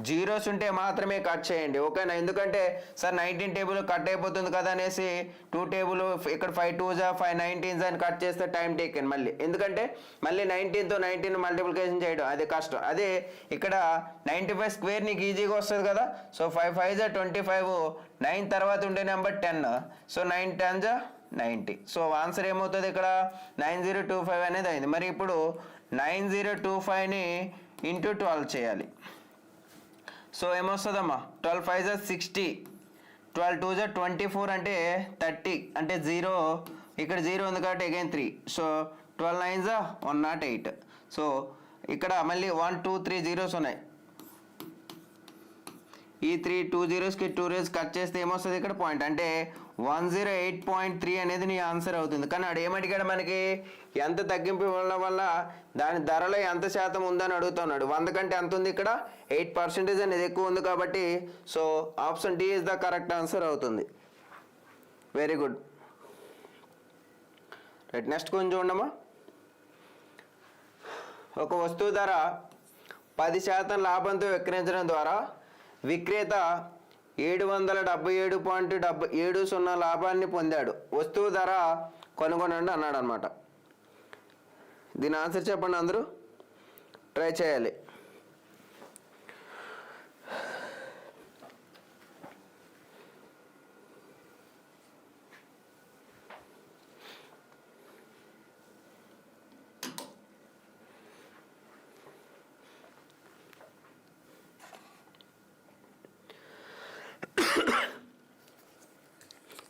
జీరోస్ ఉంటే మాత్రమే కట్ చేయండి. ఓకేనా. ఎందుకంటే సార్ 19 టేబుల్ కట్ అయిపోతుంది కదా అనేసి 2 టేబుల్ ఇక్కడ 5 2s 5 19s అని కట్ చేస్తే టైం టేకెన్ మళ్ళీ. ఎందుకంటే మళ్ళీ 19తో 19 మల్టిప్లికేషన్ చేయడం అది కష్టం. అదే ఇక్కడ 95 స్క్వేర్ నీకు ఈజీగా వస్తుంది కదా. సో 5 5s 25, 9 తర్వాత ఉండే number 10, so 9 10s 90. So answer ఏమవుతుంది ఇక్కడ 9025 అనేది అయింది. మరి ఇప్పుడు 9025ని ఇంటూ 12 చేయాలి. సో ఏమొస్తుందమ్మా 12 5s 60, 12 2s 24 అంటే 30, అంటే 0 ఇక్కడ 0 ఉంది కాబట్టి అగైన్ 3. So 12 9s 108. సో ఇక్కడ మళ్ళీ 1 2 3 జీరోస్ ఉన్నాయి. ఈ 3 2 జీరోస్కి 2 zeros కట్ చేస్తే ఏమొస్తుంది ఇక్కడ పాయింట్, అంటే 108.3 అనేది నీ ఆన్సర్ అవుతుంది. కానీ ఆడు ఏమడిగాడు మనకి, ఎంత తగ్గింపు ఇవ్వడం వల్ల దాని ధరలో ఎంత శాతం ఉందని అడుగుతున్నాడు. 100 కంటే ఎంత ఉంది ఇక్కడ 8% అనేది ఎక్కువ ఉంది కాబట్టి so option D is the correct answer అవుతుంది. Very good. రైట్, నెక్స్ట్ కొంచెం చూడమ్మా. ఒక వస్తువు ధర 10% లాభంతో విక్రయించడం ద్వారా విక్రేత 777.70 లాభాన్ని పొందాడు. వస్తువు ధర కొనుగొనండి అన్నాడు అనమాట. దీని ఆన్సర్ చెప్పండి, అందరూ ట్రై చేయాలి.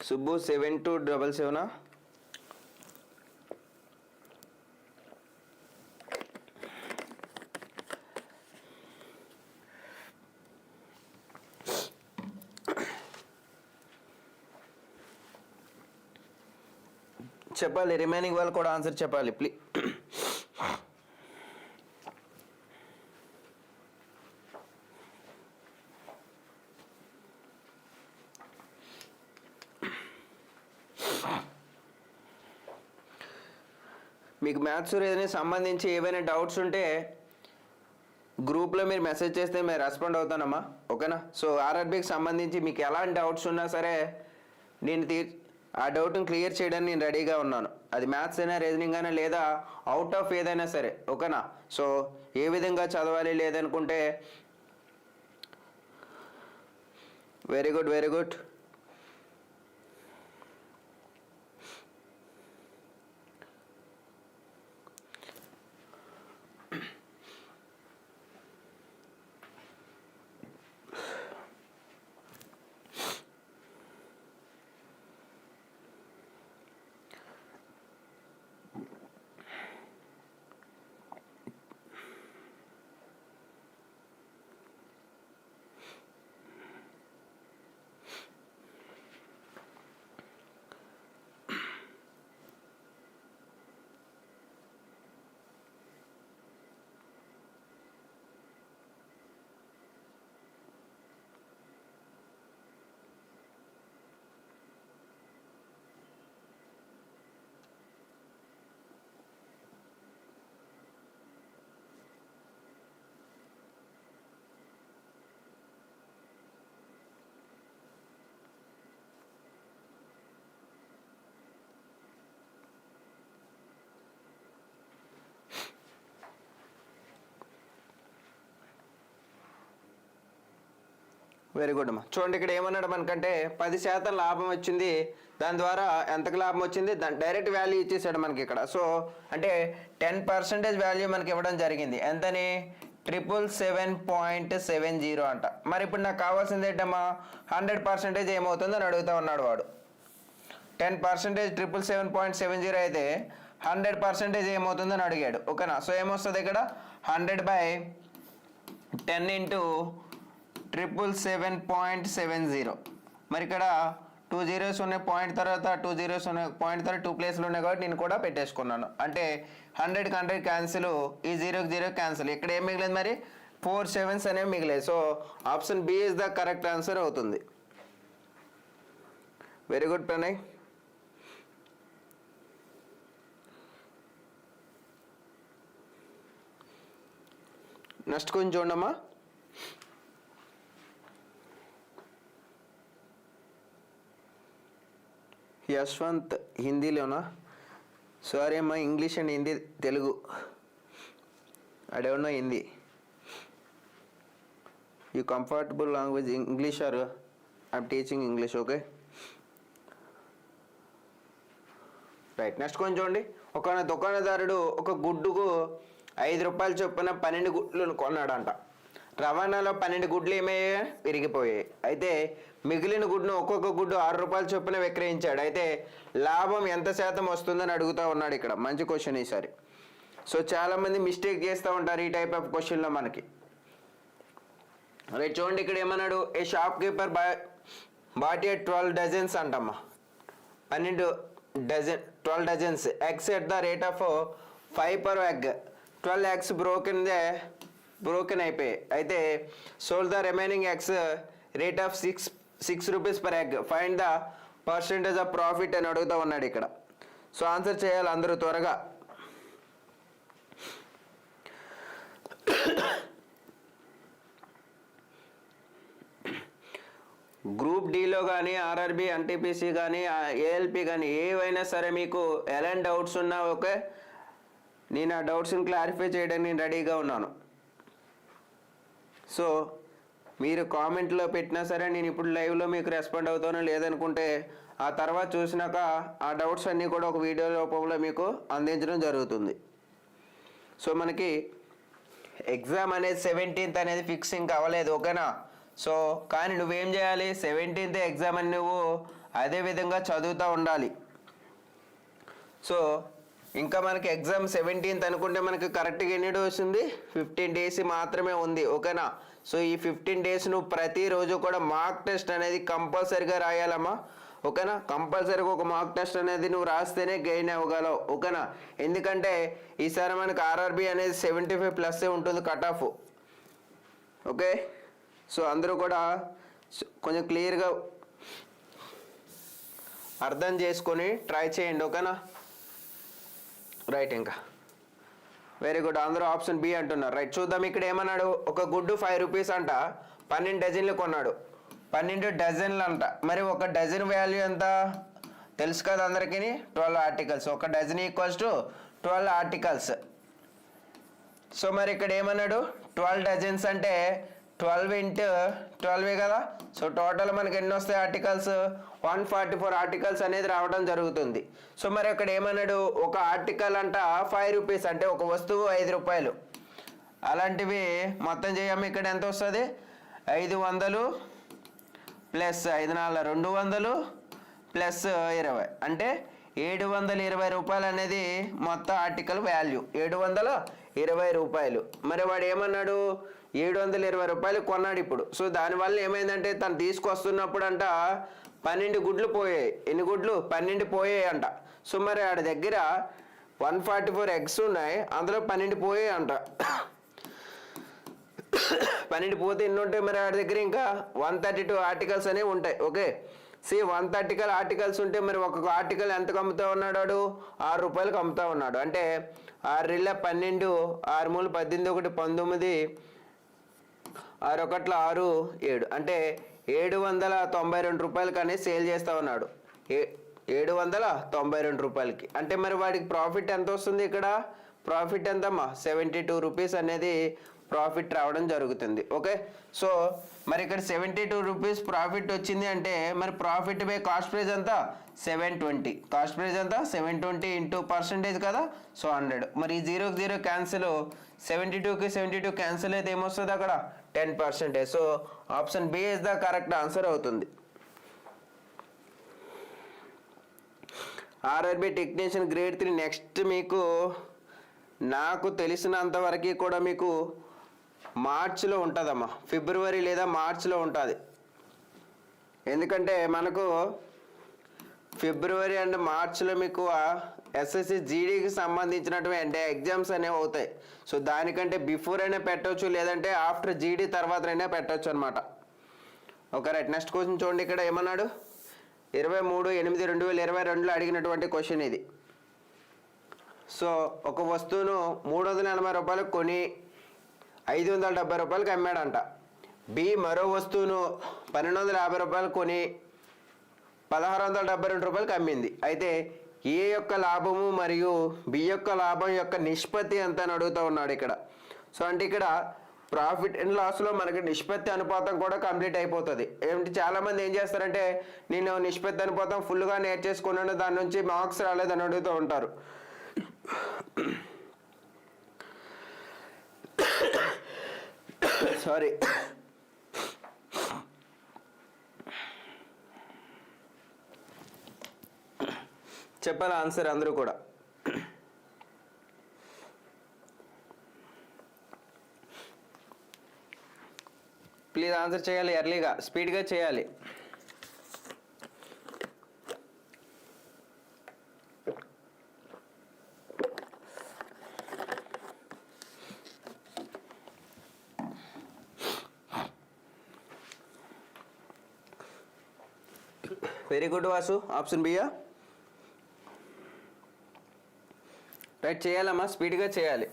సుబ్బు 7277. చెప్పాలి, రిమైనింగ్ వాళ్ళు కూడా ఆన్సర్ చెప్పాలి ప్లీజ్. మీకు మ్యాథ్స్ రీజనింగ్ సంబంధించి ఏవైనా డౌట్స్ ఉంటే గ్రూప్లో మీరు మెసేజ్ చేస్తే మేము రెస్పాండ్ అవుతానమ్మా. ఓకేనా. సో ఆర్ఆర్బీకి సంబంధించి మీకు ఎలాంటి డౌట్స్ ఉన్నా సరే నేను ఆ డౌట్ని క్లియర్ చేయడానికి నేను రెడీగా ఉన్నాను. అది మ్యాథ్స్ అయినా రీజనింగ్ అయినా లేదా అవుట్ ఆఫ్ ఏదైనా సరే. ఓకేనా. సో ఏ విధంగా చదవాలి లేదనుకుంటే very good, very good. Very good అమ్మా. చూడండి ఇక్కడ ఏమన్నాడు మనకంటే 10% లాభం వచ్చింది, దాని ద్వారా ఎంతకు లాభం వచ్చింది దాని డైరెక్ట్ వాల్యూ ఇచ్చేసాడు మనకి ఇక్కడ. సో అంటే 10% వాల్యూ మనకి ఇవ్వడం జరిగింది. ఎంతని 777.70 అంట. మరి ఇప్పుడు నాకు కావాల్సింది ఏంటమ్మా 100% ఏమవుతుందని అడుగుతా ఉన్నాడు వాడు. 10% 777.70 అయితే 100% ఏమవుతుందని అడిగాడు. ఓకేనా. సో ఏమొస్తుంది ఇక్కడ 100/10 ఇంటూ 777.70. మరి ఇక్కడ 2 zeros ఉన్నాయి, పాయింట్ తర్వాత 2 zeros ఉన్నాయి, పాయింట్ తర్వాత 2 ప్లేస్లు ఉన్నాయి కాబట్టి నేను కూడా పెట్టేసుకున్నాను. అంటే 100కి 100 క్యాన్సిల్, ఈ 0కి 0 క్యాన్సిల్. ఇక్కడ ఏం మిగిలేదు మరి 4 sevens అనేవి మిగిలేదు. So option B is the correct answer అవుతుంది. Very good Pranay. నెక్స్ట్ కొంచెం చూడమ్మా. యశ్వంత్ హిందీలోనా? సారీ అమ్మా, ఇంగ్లీష్ అండ్ హిందీ, తెలుగు అడేవన్నా Hindi. You comfortable language English or I'm teaching English? Okay right. Next కొంచెం చూడండి. ఒక దుకాణదారుడు ఒక గుడ్డుకు 5 రూపాయలు చొప్పున 12 గుడ్లు కొన్నాడంట. రవాణాలో 12 గుడ్లు ఏమయ్యాయి? విరిగిపోయాయి. అయితే మిగిలిన గుడ్డును ఒక్కొక్క గుడ్డు 6 రూపాయల చొప్పున విక్రయించాడు. అయితే లాభం ఎంత శాతం వస్తుందని అడుగుతూ ఉన్నాడు. ఇక్కడ మంచి క్వశ్చన్ ఈసారి. సో చాలామంది మిస్టేక్ చేస్తూ ఉంటారు ఈ టైప్ ఆఫ్ క్వశ్చన్లో మనకి. రైట్ చూడండి, ఇక్కడ ఏమన్నాడు? A shop keeper bought a 12 dozens అంటమ్మా, 12 dozens eggs at the rate of 5 per egg. 12 eggs broken అయిపోయాయి. అయితే sold the remaining eggs rate of 6 rupees per egg. Find the percentage of profit అని అడుగుతూ ఉన్నాడు ఇక్కడ. సో ఆన్సర్ చేయాలి అందరూ త్వరగా. గ్రూప్ డిలో కానీ ఆర్ఆర్బి ఎన్టీపీసీ కానీ ఏఎల్పి కానీ ఏవైనా సరే మీకు ఎలాంటి డౌట్స్ ఉన్నా ఓకే, నేను ఆ డౌట్స్ని క్లారిఫై చేయడానికి నేను రెడీగా ఉన్నాను. సో మీరు కామెంట్లో పెట్టినా సరే నేను ఇప్పుడు లైవ్లో మీకు రెస్పాండ్ అవుతాను. లేదనుకుంటే ఆ తర్వాత చూసినాక ఆ డౌట్స్ అన్నీ కూడా ఒక వీడియో రూపంలో మీకు అందించడం జరుగుతుంది. సో మనకి ఎగ్జామ్ అనేది 17th అనేది ఫిక్సింగ్ అవ్వలేదు. ఓకేనా. సో కానీ నువ్వేం చేయాలి, 17th ఎగ్జామ్ అని నువ్వు అదే విధంగా చదువుతూ ఉండాలి. సో ఇంకా మనకి ఎగ్జామ్ 17th అనుకుంటే మనకి కరెక్ట్గా ఎన్ని డేస్ ఉంది? 15 days మాత్రమే ఉంది. ఓకేనా. సో ఈ 15 days నువ్వు ప్రతిరోజు కూడా మార్క్ టెస్ట్ అనేది కంపల్సరీగా రాయాలమ్మా. ఓకేనా. కంపల్సరీగా ఒక మార్క్ టెస్ట్ అనేది నువ్వు రాస్తేనే గెయిన్ అవ్వగలవు. ఓకేనా. ఎందుకంటే ఈసారి మనకి ఆర్ఆర్బి అనేది 75+ ఉంటుంది కట్ ఆఫ్. ఓకే. సో అందరూ కూడా కొంచెం క్లియర్గా అర్థం చేసుకొని ట్రై చేయండి. ఓకేనా. రైట్. ఇంకా వెరీ గుడ్, అందరూ ఆప్షన్ బి అంటున్నారు. రైట్ చూద్దాం. ఇక్కడ ఏమన్నాడు? ఒక గుడ్డు 5 rupees అంట, 12 డజన్లు కొన్నాడు. 12 డజన్లు అంట. మరి ఒక డజన్ వాల్యూ ఎంత తెలుసు కదా అందరికీ? 12 articles. ఒక డజన్ ఈక్వల్స్ టు 12 articles. సో మరి ఇక్కడ ఏమన్నాడు? 12 డజన్స్ అంటే 12 into 12 కదా. సో టోటల్ మనకి ఎన్ని వస్తాయి ఆర్టికల్స్? 144 articles అనేది రావడం జరుగుతుంది. సో మరి అక్కడ ఏమన్నాడు? ఒక ఆర్టికల్ అంట 5 rupees అంటే ఒక వస్తువు 5 రూపాయలు. అలాంటివి మొత్తం చేయమ్మ. ఇక్కడ ఎంత వస్తుంది? 500 ప్లస్ 5 4 200 ప్లస్ 20 అంటే 720 రూపాయలు అనేది మొత్తం ఆర్టికల్ వాల్యూ. 720 రూపాయలు. మరి వాడు ఏమన్నాడు? 720 రూపాయలు కొన్నాడు ఇప్పుడు. సో దానివల్ల ఏమైందంటే తను తీసుకొస్తున్నప్పుడు అంట 12 గుడ్లు పోయాయి. ఎన్ని గుడ్లు? 12 పోయాయి అంట. సో మరి వాడి దగ్గర 144 eggs ఉన్నాయి, అందులో 12 పోయాయి అంట. 12 పోతే ఎన్ని ఉంటాయి మరి వాడి దగ్గర? ఇంకా 132 articles అనేవి ఉంటాయి. ఓకే. 130 articles ఉంటే మరి ఒక్కొక్క ఆర్టికల్ ఎంతకు అమ్ముతా ఉన్నాడు వాడు? 6 రూపాయలకు అమ్ముతా ఉన్నాడు. అంటే 6 × 12, 6 × 3 18, 1 19, 6 × 1 6 7 అంటే 792 రూపాయలకి అనేది సేల్ చేస్తా ఉన్నాడు. 792 రూపాయలకి. అంటే మరి వాడికి ప్రాఫిట్ ఎంత వస్తుంది? ఇక్కడ ప్రాఫిట్ ఎంతమ్మా? 72 rupees అనేది ప్రాఫిట్ రావడం జరుగుతుంది. ఓకే. సో మరి ఇక్కడ 72 rupees ప్రాఫిట్ వచ్చింది అంటే మరి ప్రాఫిట్ బై కాస్ట్ ప్రైస్ ఎంత? 720. కాస్ట్ ప్రైస్ ఎంత? 720 ఇంటూ పర్సంటేజ్ కదా. సో 100. మరి 0కి 0 క్యాన్సిల్, 72కి 72 క్యాన్సిల్ అయితే ఏమొస్తుంది అక్కడ? 10%. So option B is the correct answer అవుతుంది. ఆర్ఆర్బి టెక్నీషియన్ గ్రేడ్ 3 నెక్స్ట్ మీకు నాకు తెలిసినంత వరకు కూడా మీకు మార్చిలో ఉంటుందమ్మా, ఫిబ్రవరి లేదా మార్చిలో ఉంటుంది. ఎందుకంటే మనకు ఫిబ్రవరి అండ్ మార్చిలో మీకు ఎస్ఎస్సి జీడీకి సంబంధించినటువంటి ఎగ్జామ్స్ అనేవి అవుతాయి. సో దానికంటే బిఫోర్ అయినా పెట్టవచ్చు, లేదంటే ఆఫ్టర్ జీడీ తర్వాత అయినా పెట్టవచ్చు అనమాట. Okay right. నెక్స్ట్ క్వశ్చన్ చూడండి. ఇక్కడ ఏమన్నాడు, 23/8/2022లో అడిగినటువంటి క్వశ్చన్ ఇది. సో ఒక వస్తువును 380 రూపాయలకు కొని 570 రూపాయలకి అమ్మాడంట. బి మరో వస్తువును 1250 రూపాయలకు కొని 1672 రూపాయలకి అమ్మింది. అయితే ఏ యొక్క లాభము మరియు బి యొక్క లాభం యొక్క నిష్పత్తి ఎంత అని అడుగుతూ ఉన్నాడు ఇక్కడ. సో అంటే ఇక్కడ ప్రాఫిట్ అండ్ లాస్లో మనకి నిష్పత్తి అనుపాతం కూడా కంప్లీట్ అయిపోతుంది. ఏమిటి, చాలామంది ఏం చేస్తారంటే నేను నిష్పత్తి అనుపాతం ఫుల్గా నేర్చేసుకున్నాను, దాని నుంచి మార్క్స్ రాలేదని అడుగుతూ ఉంటారు. సారీ. చెప్పాలి ఆన్సర్ అందరూ కూడా. ప్లీజ్ ఆన్సర్ చేయాలి, ఎర్లీగా స్పీడ్గా చేయాలి. వెరీ గుడ్ వాసు, ఆప్షన్ బియా రైట్. చేయాలమ్మా, స్పీడ్గా చేయాలి.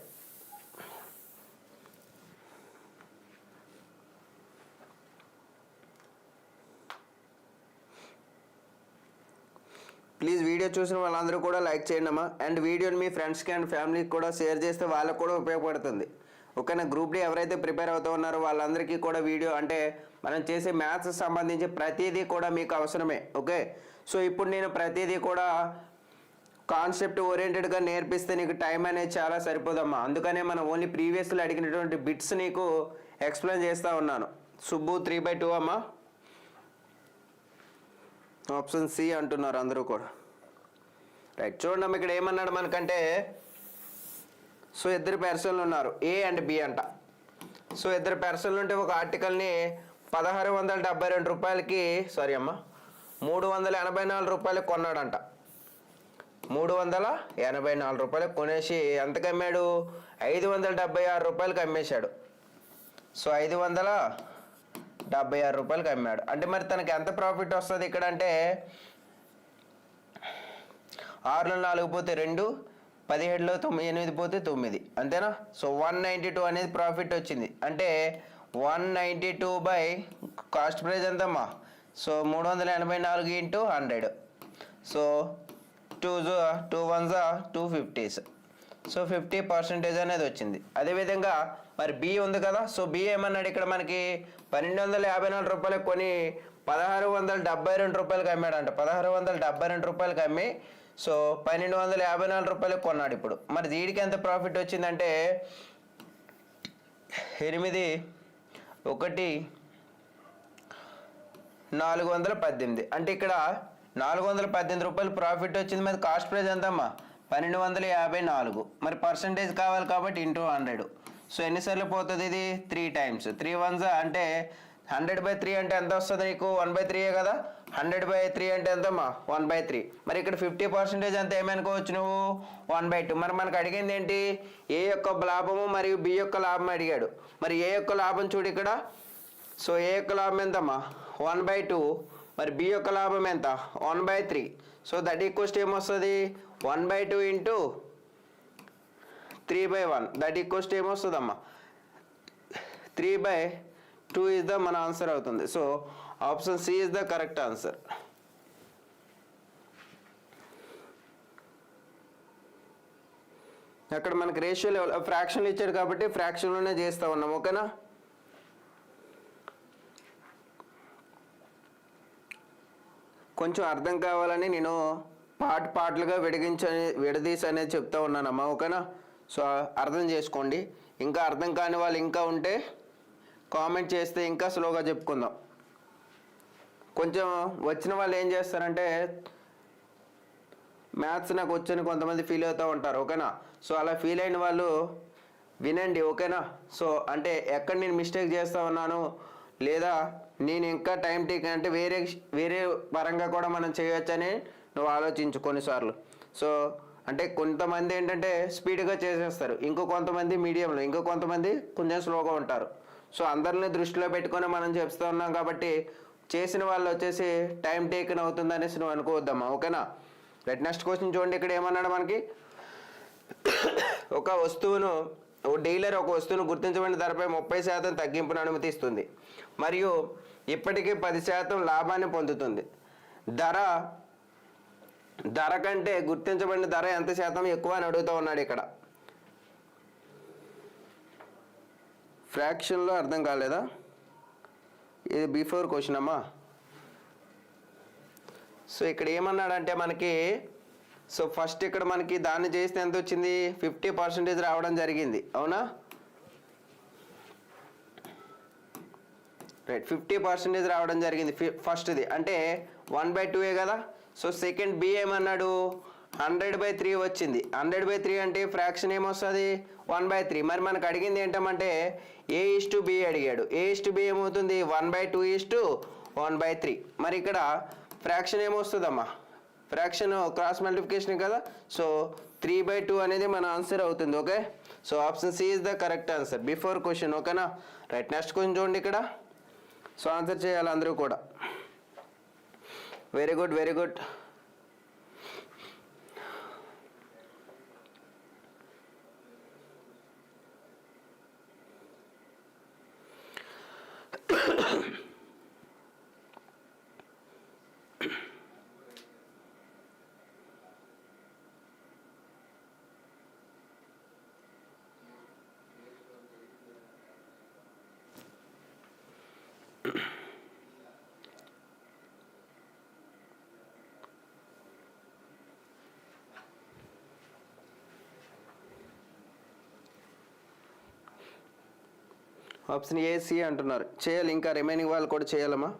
ప్లీజ్ వీడియో చూసిన వాళ్ళందరూ కూడా లైక్ చేయండి అమ్మా. అండ్ వీడియోని మీ ఫ్రెండ్స్కి అండ్ ఫ్యామిలీకి కూడా షేర్ చేస్తే వాళ్ళకు కూడా ఉపయోగపడుతుంది. ఓకేనా. గ్రూప్ డి ఎవరైతే ప్రిపేర్ అవుతూ ఉన్నారో వాళ్ళందరికీ కూడా వీడియో అంటే మనం చేసే మ్యాథ్స్ సంబంధించి ప్రతిదీ కూడా మీకు అవసరమే. ఓకే. సో ఇప్పుడు నేను ప్రతిదీ కూడా కాన్సెప్ట్ ఓరియంటెడ్గా నేర్పిస్తే నీకు టైం అనేది చాలా సరిపోదమ్మా. అందుకనే మనం ఓన్లీ ప్రీవియస్లో అడిగినటువంటి బిట్స్ నీకు ఎక్స్ప్లెయిన్ చేస్తూ ఉన్నాను. సుబ్బు 3/2 అమ్మా, ఆప్షన్ సి అంటున్నారు అందరూ కూడా. రైట్. చూడండి అమ్మ, ఇక్కడ ఏమన్నాడు మనకంటే, సో ఇద్దరు పర్సన్లు ఉన్నారు, ఏ అండ్ బి అంట. సో ఇద్దరు పర్సన్లు ఉంటే ఒక ఆర్టికల్ని 1672 రూపాయలకి, సారీ అమ్మ, 384 రూపాయలకి కొన్నాడంట. 384 రూపాయలకు కొనేసి ఎంతకు అమ్మాడు, 576 రూపాయలకి అమ్మేశాడు. సో 576 రూపాయలకి అమ్మాడు. అంటే మరి తనకి ఎంత ప్రాఫిట్ వస్తుంది ఇక్కడ అంటే 6లో 4 పోతే 2, 17లో 8 పోతే 9, అంతేనా. సో 192 అనేది ప్రాఫిట్ వచ్చింది. అంటే 192 బై కాస్ట్ ప్రైస్ ఎంతమ్మా, so 384 into 100. So 2 1s 250s. So 50% అనేది వచ్చింది. అదేవిధంగా మరి బి ఉంది కదా. సో బి ఏమన్నాడు ఇక్కడ మనకి, 1254 రూపాయలకు కొని 1672 రూపాయలకి అమ్మాడంట. 1672 రూపాయలకి అమ్మి సో 1254 రూపాయలకు కొన్నాడు. ఇప్పుడు మరి దీనికి ఎంత ప్రాఫిట్ వచ్చిందంటే 8 1 418. అంటే ఇక్కడ 418 రూపాయలు ప్రాఫిట్ వచ్చింది. మరి కాస్ట్ ప్రైస్ ఎంతమ్మా, 1254. మరి పర్సంటేజ్ కావాలి కాబట్టి ఇంటూ 100. సో ఎన్నిసార్లు పోతుంది ఇది, 3 టైమ్స్. 3 1s అంటే 100/3 అంటే ఎంత వస్తుంది నీకు, 1/3 కదా. 100/3 అంటే ఎంతమ్మా, 1/3. మరి ఇక్కడ 50% ఎంత ఏమనుకోవచ్చు నువ్వు, 1/2. మరి మనకు అడిగింది ఏంటి, ఏ యొక్క లాభము మరియు బి యొక్క లాభం అడిగాడు. మరి ఏ యొక్క లాభం చూడు ఇక్కడ. సో ఏ యొక్క లాభం ఎంతమ్మా, 1/2. మరి బి యొక్క లాభం ఎంత, 1/3. సో దట్ ఈక్వల్స్ ఏమొస్తుంది, 1/2 ఇంటూ 3/1. దట్ ఈక్వల్స్ ఏమొస్తుందమ్మా, 3/2 ఈజ్ ద మన ఆన్సర్ అవుతుంది. So option C is the correct answer. అక్కడ మనకి రేషియో ఫ్రాక్షన్లు ఇచ్చాడు కాబట్టి ఫ్రాక్షన్లోనే చేస్తూ ఉన్నాం. ఓకేనా. కొంచెం అర్థం కావాలని నేను పార్ట్లుగా విడదీసి అనేది చెప్తా ఉన్నానమ్మా. ఓకేనా. సో అర్థం చేసుకోండి. ఇంకా అర్థం కాని వాళ్ళు ఇంకా ఉంటే కామెంట్ చేస్తే ఇంకా స్లోగా చెప్పుకుందాం. కొంచెం వచ్చిన వాళ్ళు ఏం చేస్తారంటే మ్యాథ్స్ నాకు వచ్చని కొంతమంది ఫీల్ అవుతూ ఉంటారు, ఓకేనా. సో అలా ఫీల్ అయిన వాళ్ళు వినండి, ఓకేనా. సో అంటే ఎక్కడ నేను మిస్టేక్ చేస్తూ ఉన్నాను, లేదా నేను ఇంకా టైం టేక్ అంటే వేరే పరంగా కూడా మనం చేయొచ్చని నువ్వు ఆలోచించు కొన్నిసార్లు. సో అంటే కొంతమంది ఏంటంటే స్పీడ్గా చేసేస్తారు, ఇంకో కొంతమంది మీడియంలో, ఇంకో కొంతమంది కొంచెం స్లోగా ఉంటారు. సో అందరిని దృష్టిలో పెట్టుకొని మనం చెప్తూ ఉన్నాం కాబట్టి చేసిన వాళ్ళు వచ్చేసి టైం టేకన్ అవుతుంది అనేసి నువ్వు అనుకోవద్దమ్మా, ఓకేనా. రైట్, నెక్స్ట్ క్వశ్చన్ చూడండి. ఇక్కడ ఏమన్నాడు మనకి, ఒక వస్తువును డీలర్ ఒక వస్తువును గుర్తించబడిన ధరపై 30% తగ్గింపును అనుమతిస్తుంది మరియు ఇప్పటికీ 10% లాభాన్ని పొందుతుంది. ధర కంటే గుర్తించబడిన ధర ఎంత శాతం ఎక్కువ అని అడుగుతూ ఉన్నాడు ఇక్కడ. ఫ్రాక్షన్లో అర్థం కాలేదా, ఇది బిఫోర్ క్వశ్చన్ అమ్మా. సో ఇక్కడ ఏమన్నాడంటే మనకి, సో ఫస్ట్ ఇక్కడ మనకి దాన్ని చేస్తే ఎంత వచ్చింది, 50% రావడం జరిగింది, అవునా. రైట్, 50% రావడం జరిగింది ఫస్ట్ది, అంటే 1/2 కదా. సో సెకండ్ బి ఏమన్నాడు, 100/3 వచ్చింది. 100/3 అంటే ఫ్రాక్షన్ ఏమొస్తుంది, 1/3. మరి మనకు అడిగింది ఏంటంటే A:B అడిగాడు. A:B ఏమవుతుంది, 1/2:1/3. మరి ఇక్కడ ఫ్రాక్షన్ ఏమొస్తుందమ్మా, ఫ్రాక్షన్ క్రాస్ మల్టిప్లికేషన్ కదా. సో 3/2 అనేది మన ఆన్సర్ అవుతుంది, okay. So option C is the correct answer before question, ఓకేనా. రైట్, నెక్స్ట్ క్వశ్చన్ చూడండి ఇక్కడ. సో ఆన్సర్ చేయాలి అందరూ కూడా. Very good, very good. Option A, C అంటున్నారు. చేయాలి, ఇంకా రిమైనింగ్ వాళ్ళు కూడా చేయాలమ్మా.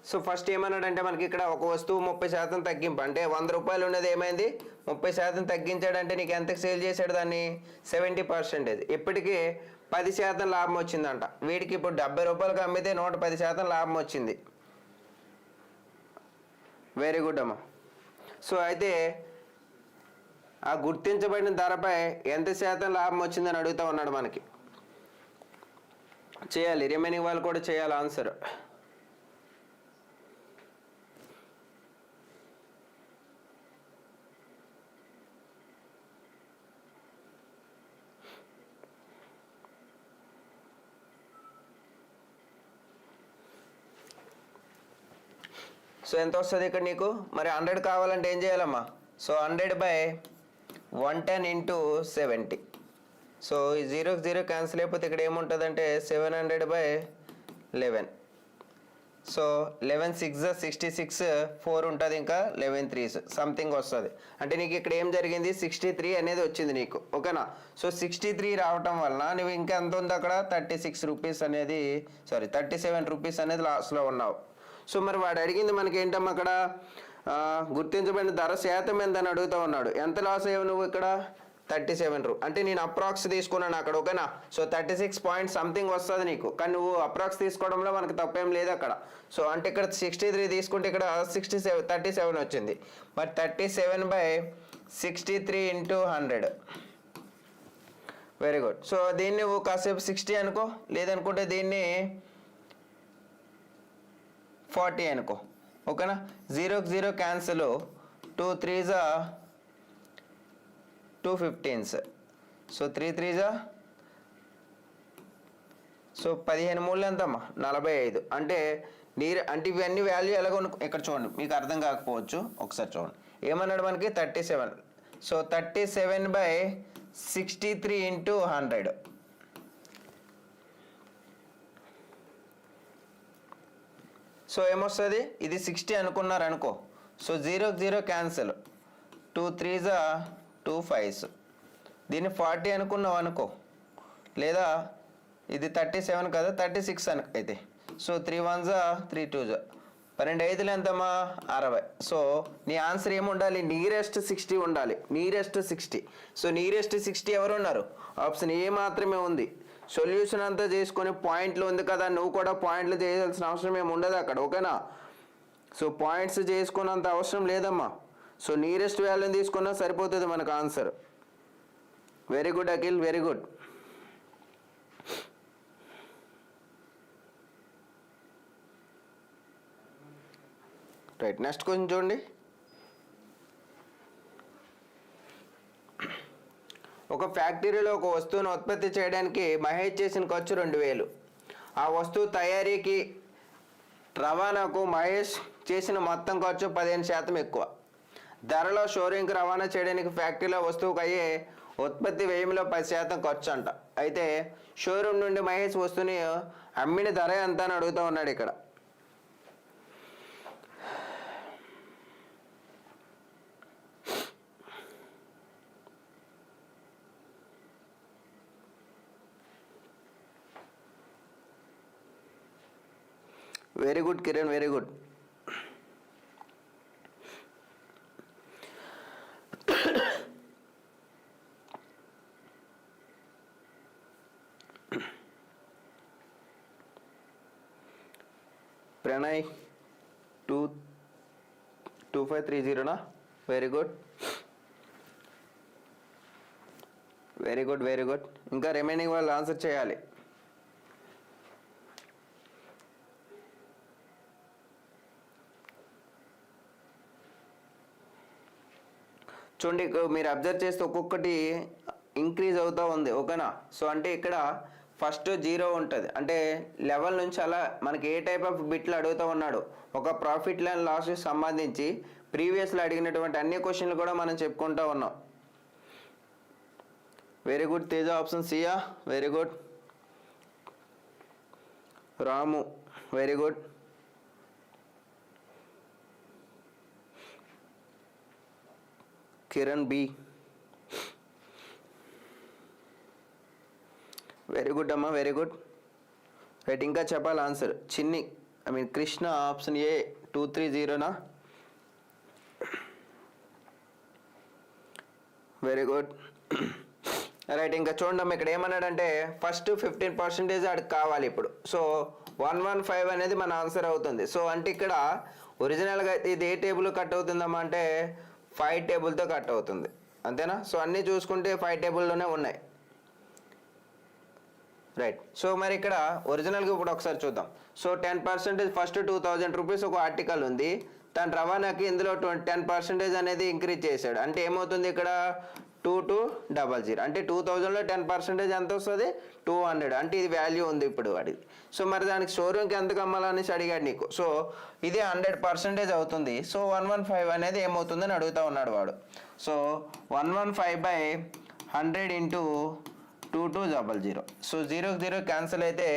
సో ఫస్ట్ ఏమన్నాడంటే మనకి ఇక్కడ ఒక వస్తువు 30% తగ్గింపు, అంటే 100 రూపాయలు ఉన్నది ఏమైంది 30% తగ్గించాడంటే నీకు ఎంతకు సేల్ చేశాడు దాన్ని, 70%. ఇప్పటికీ 10% లాభం వచ్చిందంట. వీడికి ఇప్పుడు 70 రూపాయలకు అమ్మితే 110% లాభం వచ్చింది. వెరీ గుడ్ అమ్మా. సో అయితే ఆ గుర్తించబడిన ధరపై ఎంత శాతం లాభం వచ్చిందని అడుగుతూ ఉన్నాడు మనకి. చేయాలి, రిమైనింగ్ వాళ్ళు కూడా చేయాలి ఆన్సర్. సో ఎంత వస్తుంది ఇక్కడ నీకు, మరి 100 కావాలంటే ఏం చేయాలమ్మా. సో 100/110 × 70. సో ఈ 0కి 0 క్యాన్సిల్ అయిపోతే ఇక్కడ ఏముంటుందంటే 700/11. సో 11 6 66, 4 ఉంటుంది, ఇంకా 11 3 సంథింగ్ వస్తుంది. అంటే నీకు ఇక్కడ ఏం జరిగింది, 63 అనేది వచ్చింది నీకు, ఓకేనా. సో 63 రావటం వలన నువ్వు ఇంకా ఎంత ఉంది అక్కడ, 36 రూపీస్ అనేది, సారీ 37 రూపీస్ అనేది లాస్లో ఉన్నావు. సో మరి వాడు అడిగింది మనకి ఏంటమ్మా అక్కడ, గుర్తించబడిన ధర శాతం ఎంత అని అడుగుతూ ఉన్నాడు. ఎంత లాస్ అయ్యావు నువ్వు ఇక్కడ, 37 అంటే నేను అప్రాక్స్ తీసుకున్నాను అక్కడ, ఓకేనా. సో 36 పాయింట్ సంథింగ్ వస్తుంది నీకు, కానీ నువ్వు అప్రాక్స్ తీసుకోవడంలో మనకు తప్పేం లేదు అక్కడ. సో అంటే ఇక్కడ 63 తీసుకుంటే ఇక్కడ 37 వచ్చింది. మరి 37/63 × 100. Very good. సో దీన్ని నువ్వు కాసేపు 60 అనుకో, లేదనుకుంటే దీన్ని 40 అనుకో, ఓకేనా. 0కి 0 cancel, 2 3s 2 15s. So 3 3s, so 15 3 ఎంతమ్మా, 45. అంటే ఇవన్నీ వాల్యూ ఎలాగో ఇక్కడ చూడండి, మీకు అర్థం కాకపోవచ్చు, ఒకసారి చూడండి. ఏమన్నాడు మనకి 37. సో 37/63 × 100. సో ఏమొస్తుంది, ఇది 60 అనుకున్నారు అనుకో. సో 0కి 0 క్యాన్సిల్, 2 3s 2 5s. దీన్ని 40 అనుకున్నావు అనుకో, లేదా ఇది 37 కదా, 36 అయితే. సో 3 1 3 2 12 5 ఎంతమ్మా 60. సో నీ ఆన్సర్ ఏముండాలి, నియరెస్ట్ 60 ఉండాలి, నియరెస్ట్ 60. సో నియరెస్ట్ 60 ఎవరు ఉన్నారు, ఆప్షన్ ఏ మాత్రమే ఉంది. సొల్యూషన్ అంతా చేసుకొని పాయింట్లు ఉంది కదా, నువ్వు కూడా పాయింట్లు చేయాల్సిన అవసరం ఏమి ఉండదు అక్కడ, ఓకేనా. సో పాయింట్స్ చేసుకున్నంత అవసరం లేదమ్మా. సో నియరెస్ట్ వాల్యూని తీసుకున్నా సరిపోతుంది మనకు answer. Very good Akhil, very good. Right, next question చూడండి. ఒక ఫ్యాక్టరీలో ఒక వస్తువును ఉత్పత్తి చేయడానికి మహేష్ చేసిన ఖర్చు 2000. ఆ వస్తువు తయారీకి రవాణాకు మహేష్ చేసిన మొత్తం ఖర్చు 15% ఎక్కువ. ధరలో షోరూమ్కి రవాణా చేయడానికి ఫ్యాక్టరీలో వస్తువుకు అయ్యే ఉత్పత్తి వ్యయంలో 10% ఖర్చు అంట. అయితే షోరూమ్ నుండి మహేష్ వస్తువుని అమ్మిన ధర ఎంత అని అడుగుతూ ఉన్నాడు ఇక్కడ. Very good Kiran, very good. Pranay 2530నా, very good, very good, very good. ఇంకా రిమైనింగ్ వాళ్ళు ఆన్సర్ చేయాలి. చూడండి, మీరు అబ్జర్వ్ చేస్తే ఒక్కొక్కటి ఇంక్రీజ్ అవుతూ ఉంది, ఓకేనా. సో అంటే ఇక్కడ ఫస్ట్ 0 ఉంటుంది, అంటే లెవెల్ నుంచి అలా మనకి ఏ టైప్ ఆఫ్ బిట్లు అడుగుతూ ఉన్నాడు. ఒక ప్రాఫిట్ అండ్ లాస్కి సంబంధించి ప్రీవియస్లో అడిగినటువంటి అన్ని క్వశ్చన్లు కూడా మనం చెప్పుకుంటూ ఉన్నాం. వెరీ గుడ్ తేజ, ఆప్షన్ సియా, very good. Ramu, very good. Kiran B, very good అమ్మా, వెరీ గుడ్. రైట్, ఇంకా చెప్పాలి answer. Chinni Krishna, option A 230నా, వెరీ గుడ్. రైట్, ఇంకా చూడండి ఇక్కడ ఏమన్నాడంటే ఫస్ట్ 15% అడికి కావాలి ఇప్పుడు. సో 115 అనేది మన ఆన్సర్ అవుతుంది. సో అంటే ఇక్కడ ఒరిజినల్గా ఇది ఏ టేబుల్ కట్ అవుతుందమ్మా అంటే 5 టేబుల్తో కట్ అవుతుంది, అంతేనా. సో అన్నీ చూసుకుంటే 5 టేబుల్లోనే ఉన్నాయి. రైట్, సో మరి ఇక్కడ ఒరిజినల్గా ఇప్పుడు ఒకసారి చూద్దాం. సో 10% ఫస్ట్ 2000 రూపీస్ ఒక ఆర్టికల్ ఉంది, తన రవాణాకి ఇందులో 10% అనేది ఇంక్రీజ్ చేశాడు. అంటే ఏమవుతుంది ఇక్కడ 2200, అంటే 2000లో 10% ఎంత వస్తుంది 200, అంటే ఇది వాల్యూ ఉంది ఇప్పుడు వాడిది. సో మరి దానికి షోరూమ్కి ఎంత అమ్మాలనేసి అడిగాడు నీకు. సో ఇదే 100% అవుతుంది. సో 115 అనేది ఏమవుతుందని అడుగుతూ ఉన్నాడు వాడు. So 115/100 into 2200. సో 0 క్యాన్సిల్ అయితే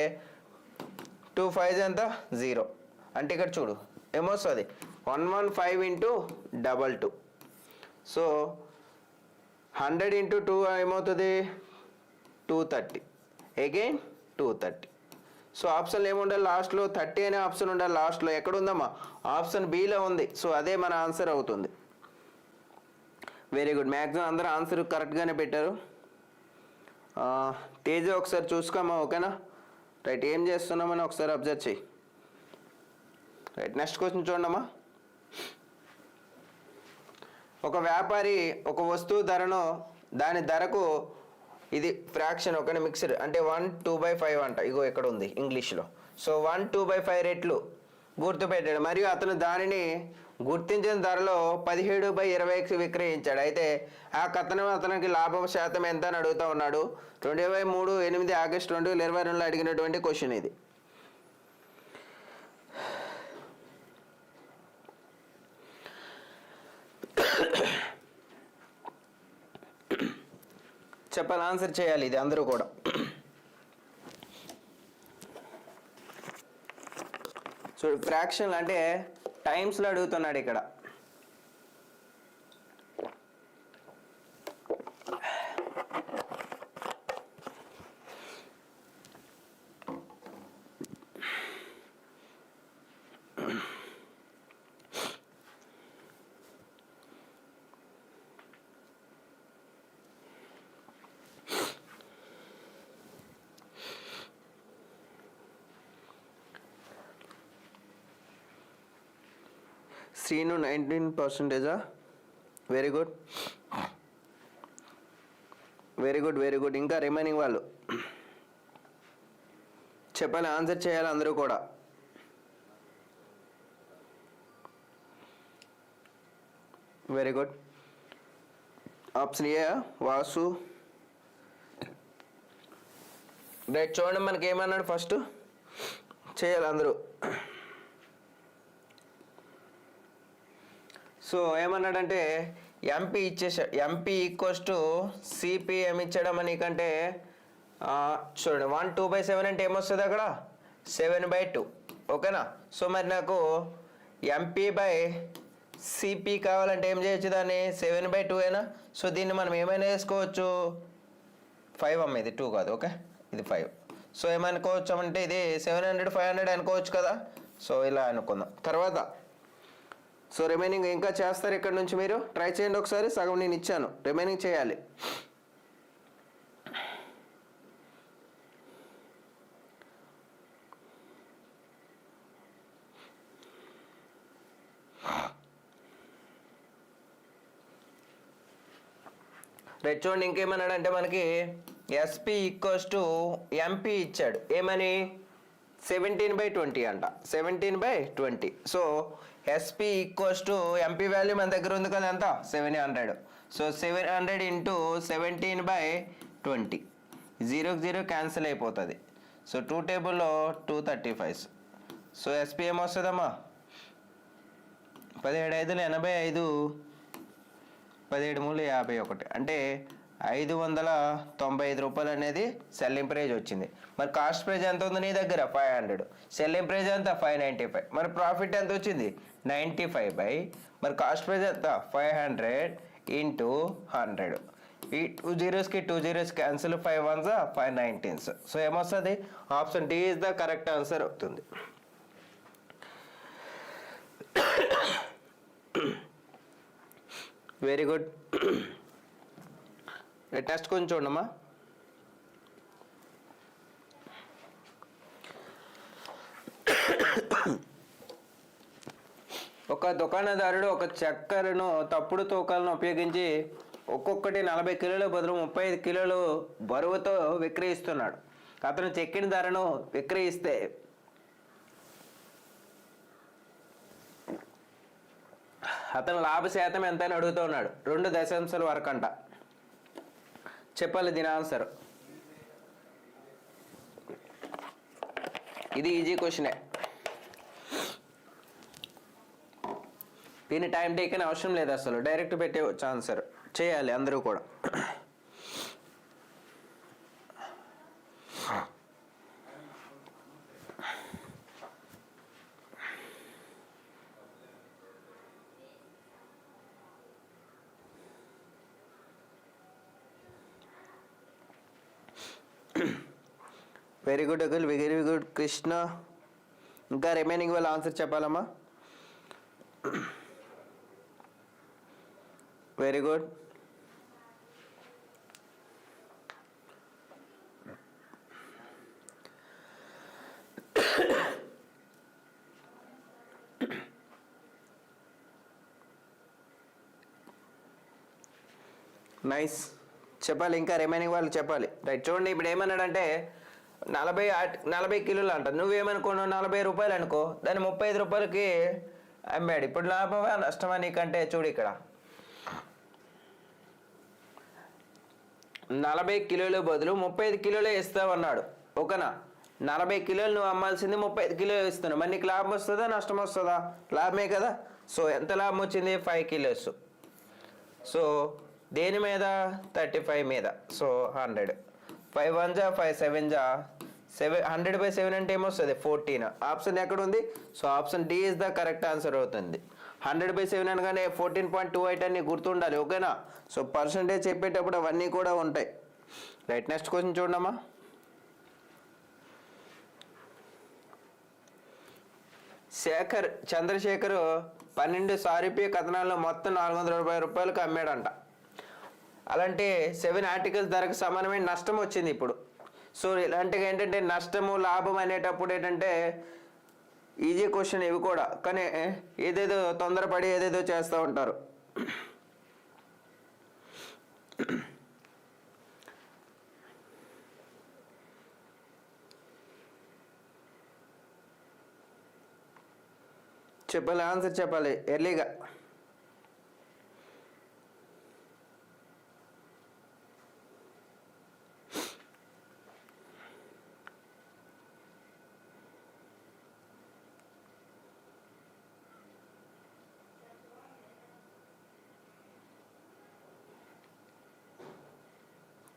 2 5 ఎంత 0, అంటే ఇక్కడ చూడు ఏమొస్తుంది 115 ఇంటూ 22. సో 100 ఇంటూ 2 ఏమవుతుంది 230, అగైన్ 230. సో ఆప్షన్లో ఏముండాలి లాస్ట్లో 30 అనే ఆప్షన్ ఉండాలి లాస్ట్లో. ఎక్కడ ఉందమ్మా ఆప్షన్ బిలో ఉంది. సో అదే మన ఆన్సర్ అవుతుంది. వెరీ గుడ్, మ్యాక్సిమం అందరూ ఆన్సర్ కరెక్ట్గానే పెట్టారు. తేజ ఒకసారి చూసుకోమ్మా, ఓకేనా. రైట్, ఏం చేస్తున్నామని ఒకసారి అబ్జర్వ్ చేయి. రైట్, నెక్స్ట్ క్వశ్చన్ చూడమ్మా. ఒక వ్యాపారి ఒక వస్తువు ధరను దాని ధరకు ఇది ఫ్రాక్షన్ ఒకటి మిక్స్డ్ అంటే 1 2/5 అంట. ఇగో ఎక్కడ ఉంది ఇంగ్లీష్లో. సో 1 2/5 రెట్లు గుర్తుపెట్టాడు, మరియు అతను దానిని గుర్తించిన ధరలో 17/20కి విక్రయించాడు. అయితే ఆ కథనం అతనికి లాభం శాతం ఎంత అని అడుగుతూ ఉన్నాడు. 23 ఆగస్టు 2022లో అడిగినటువంటి క్వశ్చన్ ఇది. చెప్పాలి, ఆన్సర్ చేయాలి ఇది అందరూ కూడా. సో ఫ్రాక్షన్లు అంటే టైమ్స్లో అడుగుతున్నాడు ఇక్కడ. Srinu 19%. Very good, very good, very good. ఇంకా రిమైనింగ్ వాళ్ళు చెప్పాలి, ఆన్సర్ చేయాలి అందరూ కూడా. Very good. ఆప్షన్ ఏ వాసు. రైట్, చూడండి మనకి ఏమన్నాడు ఫస్ట్ చేయాలి అందరూ. సో ఏమన్నాడంటే ఎంపీ ఇచ్చేసాడు, ఎంపీ ఈక్వల్స్ టు సిపిఎం ఇచ్చాడు మనకంటే. చూడండి 1 2/7 అంటే ఏమొస్తుంది అక్కడ 7/2. ఓకేనా. సో మరి నాకు ఎంపీ బై సిపి కావాలంటే ఏం చేయొచ్చు దాన్ని 7/2 అయినా. సో దీన్ని మనం ఏమైనా వేసుకోవచ్చు 5 అమ్మ, ఇది 2 కాదు, ఓకే ఇది 5. సో ఏమనుకోవచ్చు అంటే ఇది 700 500 అనుకోవచ్చు కదా. సో ఇలా అనుకుందాం తర్వాత. సో రిమైనింగ్ ఇంకా చేస్తారు ఇక్కడ నుంచి, మీరు ట్రై చేయండి ఒకసారి. సగం నేను ఇచ్చాను, రిమైనింగ్ చేయాలి. రైట్, చూడండి ఇంకేమన్నాడంటే మనకి ఎస్పీ ఈక్వల్స్ టు ఎంపీ ఇచ్చాడు. ఏమని 17/20 అంట, 17/20. So SP equals to MP value మన దగ్గర ఉంది కదా ఎంత 700. సో 700 ఇంటూ 17/20, 0కి 0 క్యాన్సిల్ అయిపోతుంది. సో 2 టేబుల్లో 235. సో ఎస్పీ ఏమొస్తుందమ్మా 17 5 85, 17 3 51, అంటే 595 రూపాయలు అనేది సెల్లింగ్ ప్రైజ్ వచ్చింది. మరి కాస్ట్ ప్రైజ్ ఎంత ఉంది నీ దగ్గర 500, సెల్లింగ్ ప్రైజ్ ఎంత 595. మరి ప్రాఫిట్ ఎంత వచ్చింది 95 మరి కాస్ట్ ప్రైజ్ ఎంత 500 ఇంటూ 100. ఈ 2 zeros 2 zeros cancel, 5 1s 5 19s. So ఏమొస్తుంది option D is the correct answer అవుతుంది. Very good. టెస్ట్ కొంచెం చూడమ్మా. ఒక దుకాణదారుడు ఒక చక్కెరను తప్పుడు తూకాలను ఉపయోగించి ఒక్కొక్కటి 40 కిలోల బదులు 35 కిలోలు బరువుతో విక్రయిస్తున్నాడు. అతను చెక్కిన ధరను విక్రయిస్తే అతను లాభ శాతం ఎంత అని అడుగుతూ ఉన్నాడు. 2 దశాంశాల వరకు అంట. చెప్పాలి దీని ఆన్సర్. ఇది ఈజీ క్వశ్చనే, దీని టైం టేకన్ అవసరం లేదు అసలు, డైరెక్ట్ పెట్టేవచ్చు ఆన్సర్. చేయాలి అందరూ కూడా. Very good Akhil, very good Krishna. ఇంకా రిమైనింగ్ వాళ్ళ ఆన్సర్ చెప్పాలమ్మా. Very good. నైస్, చెప్పాలి ఇంకా రిమైనింగ్ వాళ్ళు చెప్పాలి. రైట్, చూడండి ఇప్పుడు ఏమన్నాడంటే 40 కిలోలు అంట. నువ్వేమనుకున్నావు 40 రూపాయలు అనుకో, దాన్ని 35 రూపాయలకి అమ్మాడు. ఇప్పుడు లాభమా నష్టమా నీకంటే చూడు ఇక్కడ 40 కిలోల బదులు 35 కిలోలే ఇస్తావన్నాడు. ఓకేనా. 40 కిలోలు నువ్వు అమ్మాల్సింది 35 కిలోలు ఇస్తున్నావు. మరి నీకు లాభం వస్తుందా నష్టం వస్తుందా? లాభమే కదా. సో ఎంత లాభం వచ్చింది 5 కిలోస్. సో దేని మీద 35 మీద. సో 100, 5 1s 5 7s 100/7 అంటే ఏమొస్తుంది 14. ఆప్షన్ ఎక్కడ ఉంది? So option D is the correct answer అవుతుంది. 100/7 అనగానే 14.28 అని గుర్తుండాలి. ఓకేనా. సో పర్సంటేజ్ చెప్పేటప్పుడు అవన్నీ కూడా ఉంటాయి. రైట్, నెక్స్ట్ క్వశ్చన్ చూడమ్మా. చంద్రశేఖర్ 12 సారూప్య కథనాల్లో మొత్తం 420 రూపాయలకు అమ్మాడంట. అలాంటి 7 ఆర్టికల్స్ ధరకు సమానమైన నష్టం వచ్చింది ఇప్పుడు. సో ఇలాంటివి ఏంటంటే నష్టము లాభం అనేటప్పుడు ఏంటంటే ఈజీ క్వశ్చన్ ఇవి కూడా, కానీ ఏదేదో తొందరపడి ఏదేదో చేస్తూ ఉంటారు. చెప్పాలి, ఆన్సర్ చెప్పాలి ఎర్లీగా.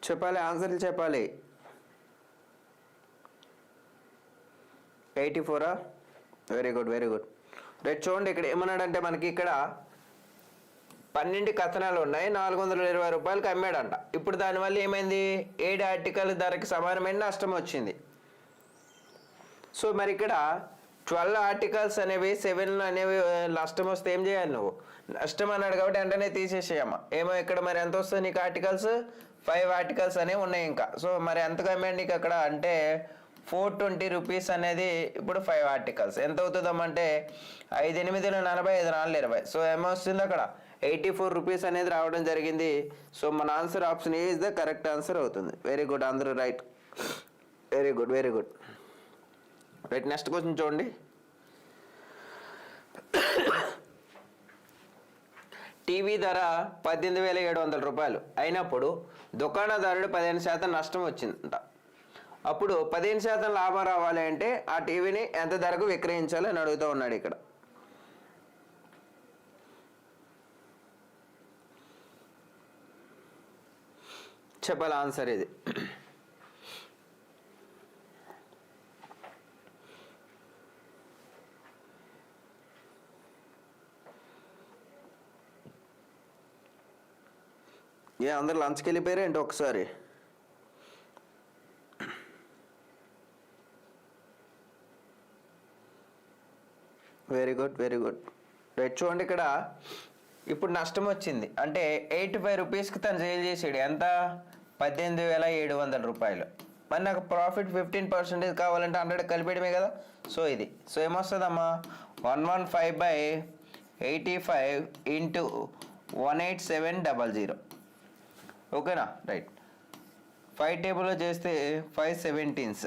చెప్పాలి, ఆన్సర్లు చెప్పాలి. 84. Very good, very good. Right, చూడండి ఇక్కడ ఏమన్నాడంటే మనకి ఇక్కడ 12 కథనాలు ఉన్నాయి, 420 రూపాయలకి అమ్మాడంట. ఇప్పుడు దానివల్ల ఏమైంది, 7 ఆర్టికల్ ధరకి సమానమైన నష్టం వచ్చింది. సో మరి ఇక్కడ 12 ఆర్టికల్స్ అనేవి 7 అనేవి నష్టం వస్తే ఏం చేయాలి నువ్వు? నష్టం అన్నాడు కాబట్టి వెంటనే తీసేసేయమ్మా. ఏమో ఇక్కడ మరి ఎంత వస్తుంది నీకు ఆర్టికల్స్? 5 ఆర్టికల్స్ అనేవి ఉన్నాయి ఇంకా. సో మరి ఎంతగా అమ్మాడు నీకు అక్కడ అంటే 420 రూపీస్ అనేది ఇప్పుడు 5 ఆర్టికల్స్. ఎంత అవుతుందమ్మా అంటే 5 8 40, 5 4 20. సో ఏమొస్తుంది అక్కడ 84 రూపీస్ అనేది రావడం జరిగింది. సో మన answer option A is the correct answer అవుతుంది. వెరీ గుడ్, అందరూ right. Very good, very good. Right, next question చూడండి. టీవీ ధర 18,700 రూపాయలు అయినప్పుడు దుకాణదారుడు 15% నష్టం వచ్చిందంట. అప్పుడు 15% లాభం రావాలి అంటే ఆ టీవీని ఎంత ధరకు విక్రయించాలి అని అడుగుతూ ఉన్నాడు ఇక్కడ. చెప్పాలి ఆన్సర్ ఇది. అందరు లంచ్కి వెళ్ళిపోయారు ఏంటి ఒకసారి? Very good, very good. Right, చూడండి ఇక్కడ ఇప్పుడు నష్టం వచ్చింది అంటే 85 రూపీస్కి తను సేల్ చేసాడు. ఎంత? 18,700 రూపాయలు. మరి నాకు ప్రాఫిట్ 15% కావాలంటే 100 కలిపేయడమే కదా. సో ఇది సో ఏమొస్తుందమ్మా 115/85 ఇంటూ 18700. ఓకేనా? రైట్, 5 టేబుల్లో చేస్తే 5 17s,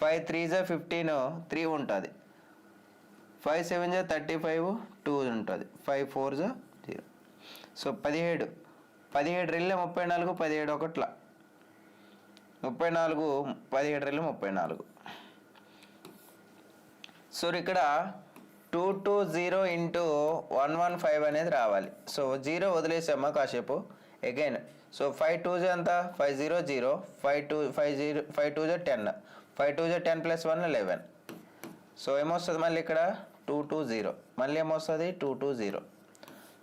5 3s 15, 3 ఉంటుంది, 5 7s 35, 2 ఉంటుంది, 5 4s 0. సో 17 2 34, 17 1 34, 17 2 34. సో ఇక్కడ 220 ఇంటూ 115 అనేది రావాలి. సో 0 వదిలేసామా కాసేపు. అగైన్ సో 5 2s ఎంత? 5 0 0, 5 2s 10, 5 2s 10 + 1 11. సో ఏమొస్తుంది మళ్ళీ ఇక్కడ 220, మళ్ళీ ఏమొస్తుంది 220.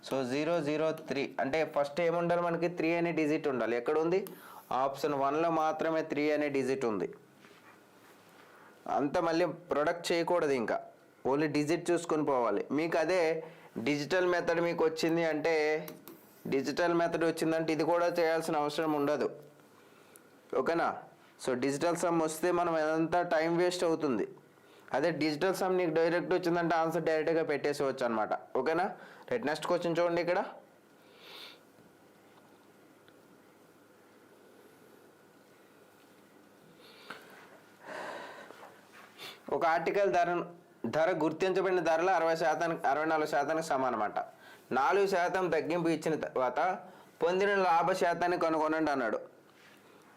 సో 0 0 3 అంటే ఫస్ట్ ఏముండాలి మనకి 3 అనే డిజిట్ ఉండాలి. ఎక్కడ ఉంది? ఆప్షన్ 1లో మాత్రమే 3 అనే డిజిట్ ఉంది. అంత మళ్ళీ ప్రొడక్ట్ చేయకూడదు, ఇంకా ఓన్లీ డిజిట్ చూసుకొని పోవాలి. మీకు అదే డిజిటల్ మెథడ్ మీకు వచ్చింది అంటే, డిజిటల్ మెథడ్ వచ్చిందంటే ఇది కూడా చేయాల్సిన అవసరం ఉండదు. ఓకేనా? సో డిజిటల్ సమ్ వస్తే మనం ఎంత టైం వేస్ట్ అవుతుంది. అదే డిజిటల్ సమ్ నీకు డైరెక్ట్ వచ్చిందంటే ఆన్సర్ డైరెక్ట్గా పెట్టేసేవచ్చు అనమాట. ఓకేనా? రైట్, నెక్స్ట్ క్వశ్చన్ చూడండి. ఇక్కడ ఒక ఆర్టికల్ ధర గుర్తించబడిన ధరలో 64% సమానమాట. 4% తగ్గింపు ఇచ్చిన తర్వాత పొందిన లాభ శాతాన్ని కనుగొనండి అన్నాడు.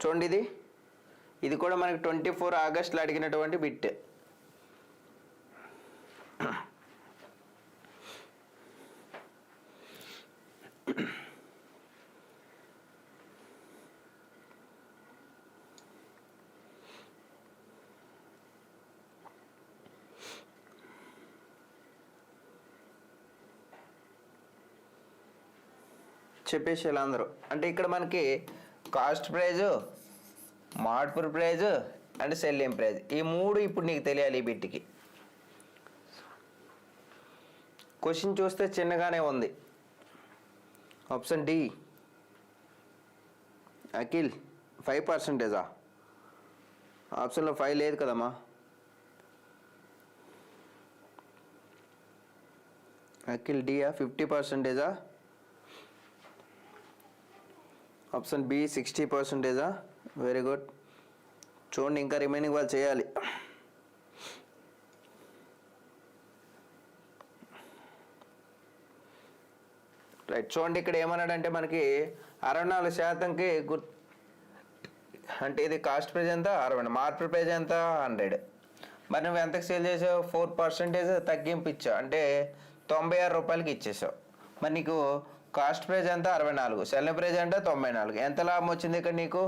చూడండి, ఇది కూడా మనకి 24 ఆగస్టులో అడిగినటువంటి బిట్. చెప్పేసేయాలి అందరూ. అంటే ఇక్కడ మనకి cost price, marked price and selling price, ఈ 3 ఇప్పుడు నీకు తెలియాలి ఈ బిట్కి. క్వశ్చన్ చూస్తే చిన్నగానే ఉంది. Option D Akhil 5%. ఆప్షన్లో 5 లేదు కదమ్మా. అఖిల్ డియా 50%, ఆప్షన్ బి 60%. Very good. చూడండి ఇంకా రిమైనింగ్ వాళ్ళు చేయాలి. రైట్, చూడండి ఇక్కడ ఏమన్నాడంటే మనకి 64%కి అంటే ఇది కాస్ట్ ప్రైజ్ ఎంత 60, మార్కెట్ ప్రైజ్ ఎంత 100. మరి నువ్వు ఎంతకు సేల్ చేసావు? 4% తగ్గింపు ఇచ్చావు, అంటే 96 రూపాయలకి ఇచ్చేసావు. మరి నీకు కాస్ట్ ప్రైజ్ ఎంత 64, సెల్లింగ్ ప్రైజ్ అంటే 94. ఎంత లాభం వచ్చింది ఇక్కడ నీకు?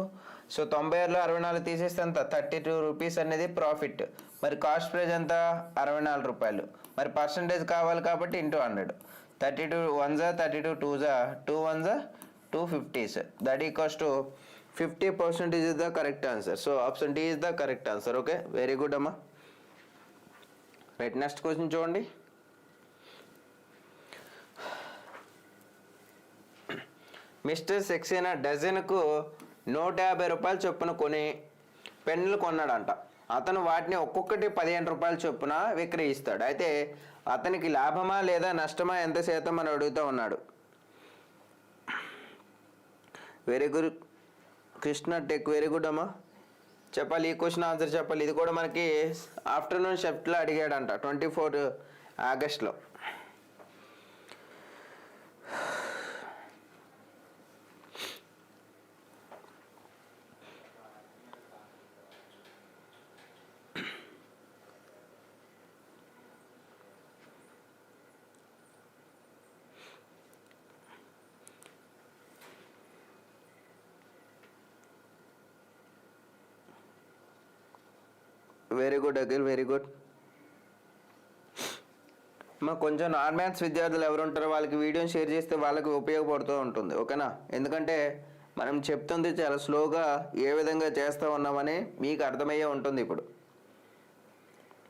సో 96లో 64 తీసేస్తే ఎంత? 32 రూపీస్ అనేది ప్రాఫిట్. మరి కాస్ట్ ప్రైజ్ ఎంత 64 రూపాయలు. మరి పర్సంటేజ్ కావాలి కాబట్టి into 100. 32 1s 32 2s 2 1s 250s. That equals to 50% is the correct answer. So option D is the correct answer. Okay, very good amma. Right, next question చూడండి. Mister Saxena డజన్కు 150 రూపాయలు చొప్పున కొని పెన్నులు కొన్నాడంట. అతను వాటిని ఒక్కొక్కటి 15 రూపాయల చొప్పున విక్రయిస్తాడు. అయితే అతనికి లాభమా లేదా నష్టమా ఎంత శాతం అని అడుగుతూ ఉన్నాడు. Very good Krishna tech, very good అమ్మా. చెప్పాలి, ఈ క్వశ్చన్ ఆన్సర్ చెప్పాలి. ఇది కూడా మనకి ఆఫ్టర్నూన్ షిఫ్ట్లో అడిగాడంట 24 ఆగస్ట్లో. Very good Akhil, very good. మా కొంచెం నాన్ మ్యాథ్స్ విద్యార్థులు ఎవరు ఉంటారో వాళ్ళకి వీడియోని షేర్ చేస్తే వాళ్ళకి ఉపయోగపడుతూ ఉంటుంది. ఓకేనా? ఎందుకంటే మనం చెప్తుంది చాలా స్లోగా ఏ విధంగా చేస్తూ ఉన్నామని మీకు అర్థమయ్యే ఉంటుంది ఇప్పుడు.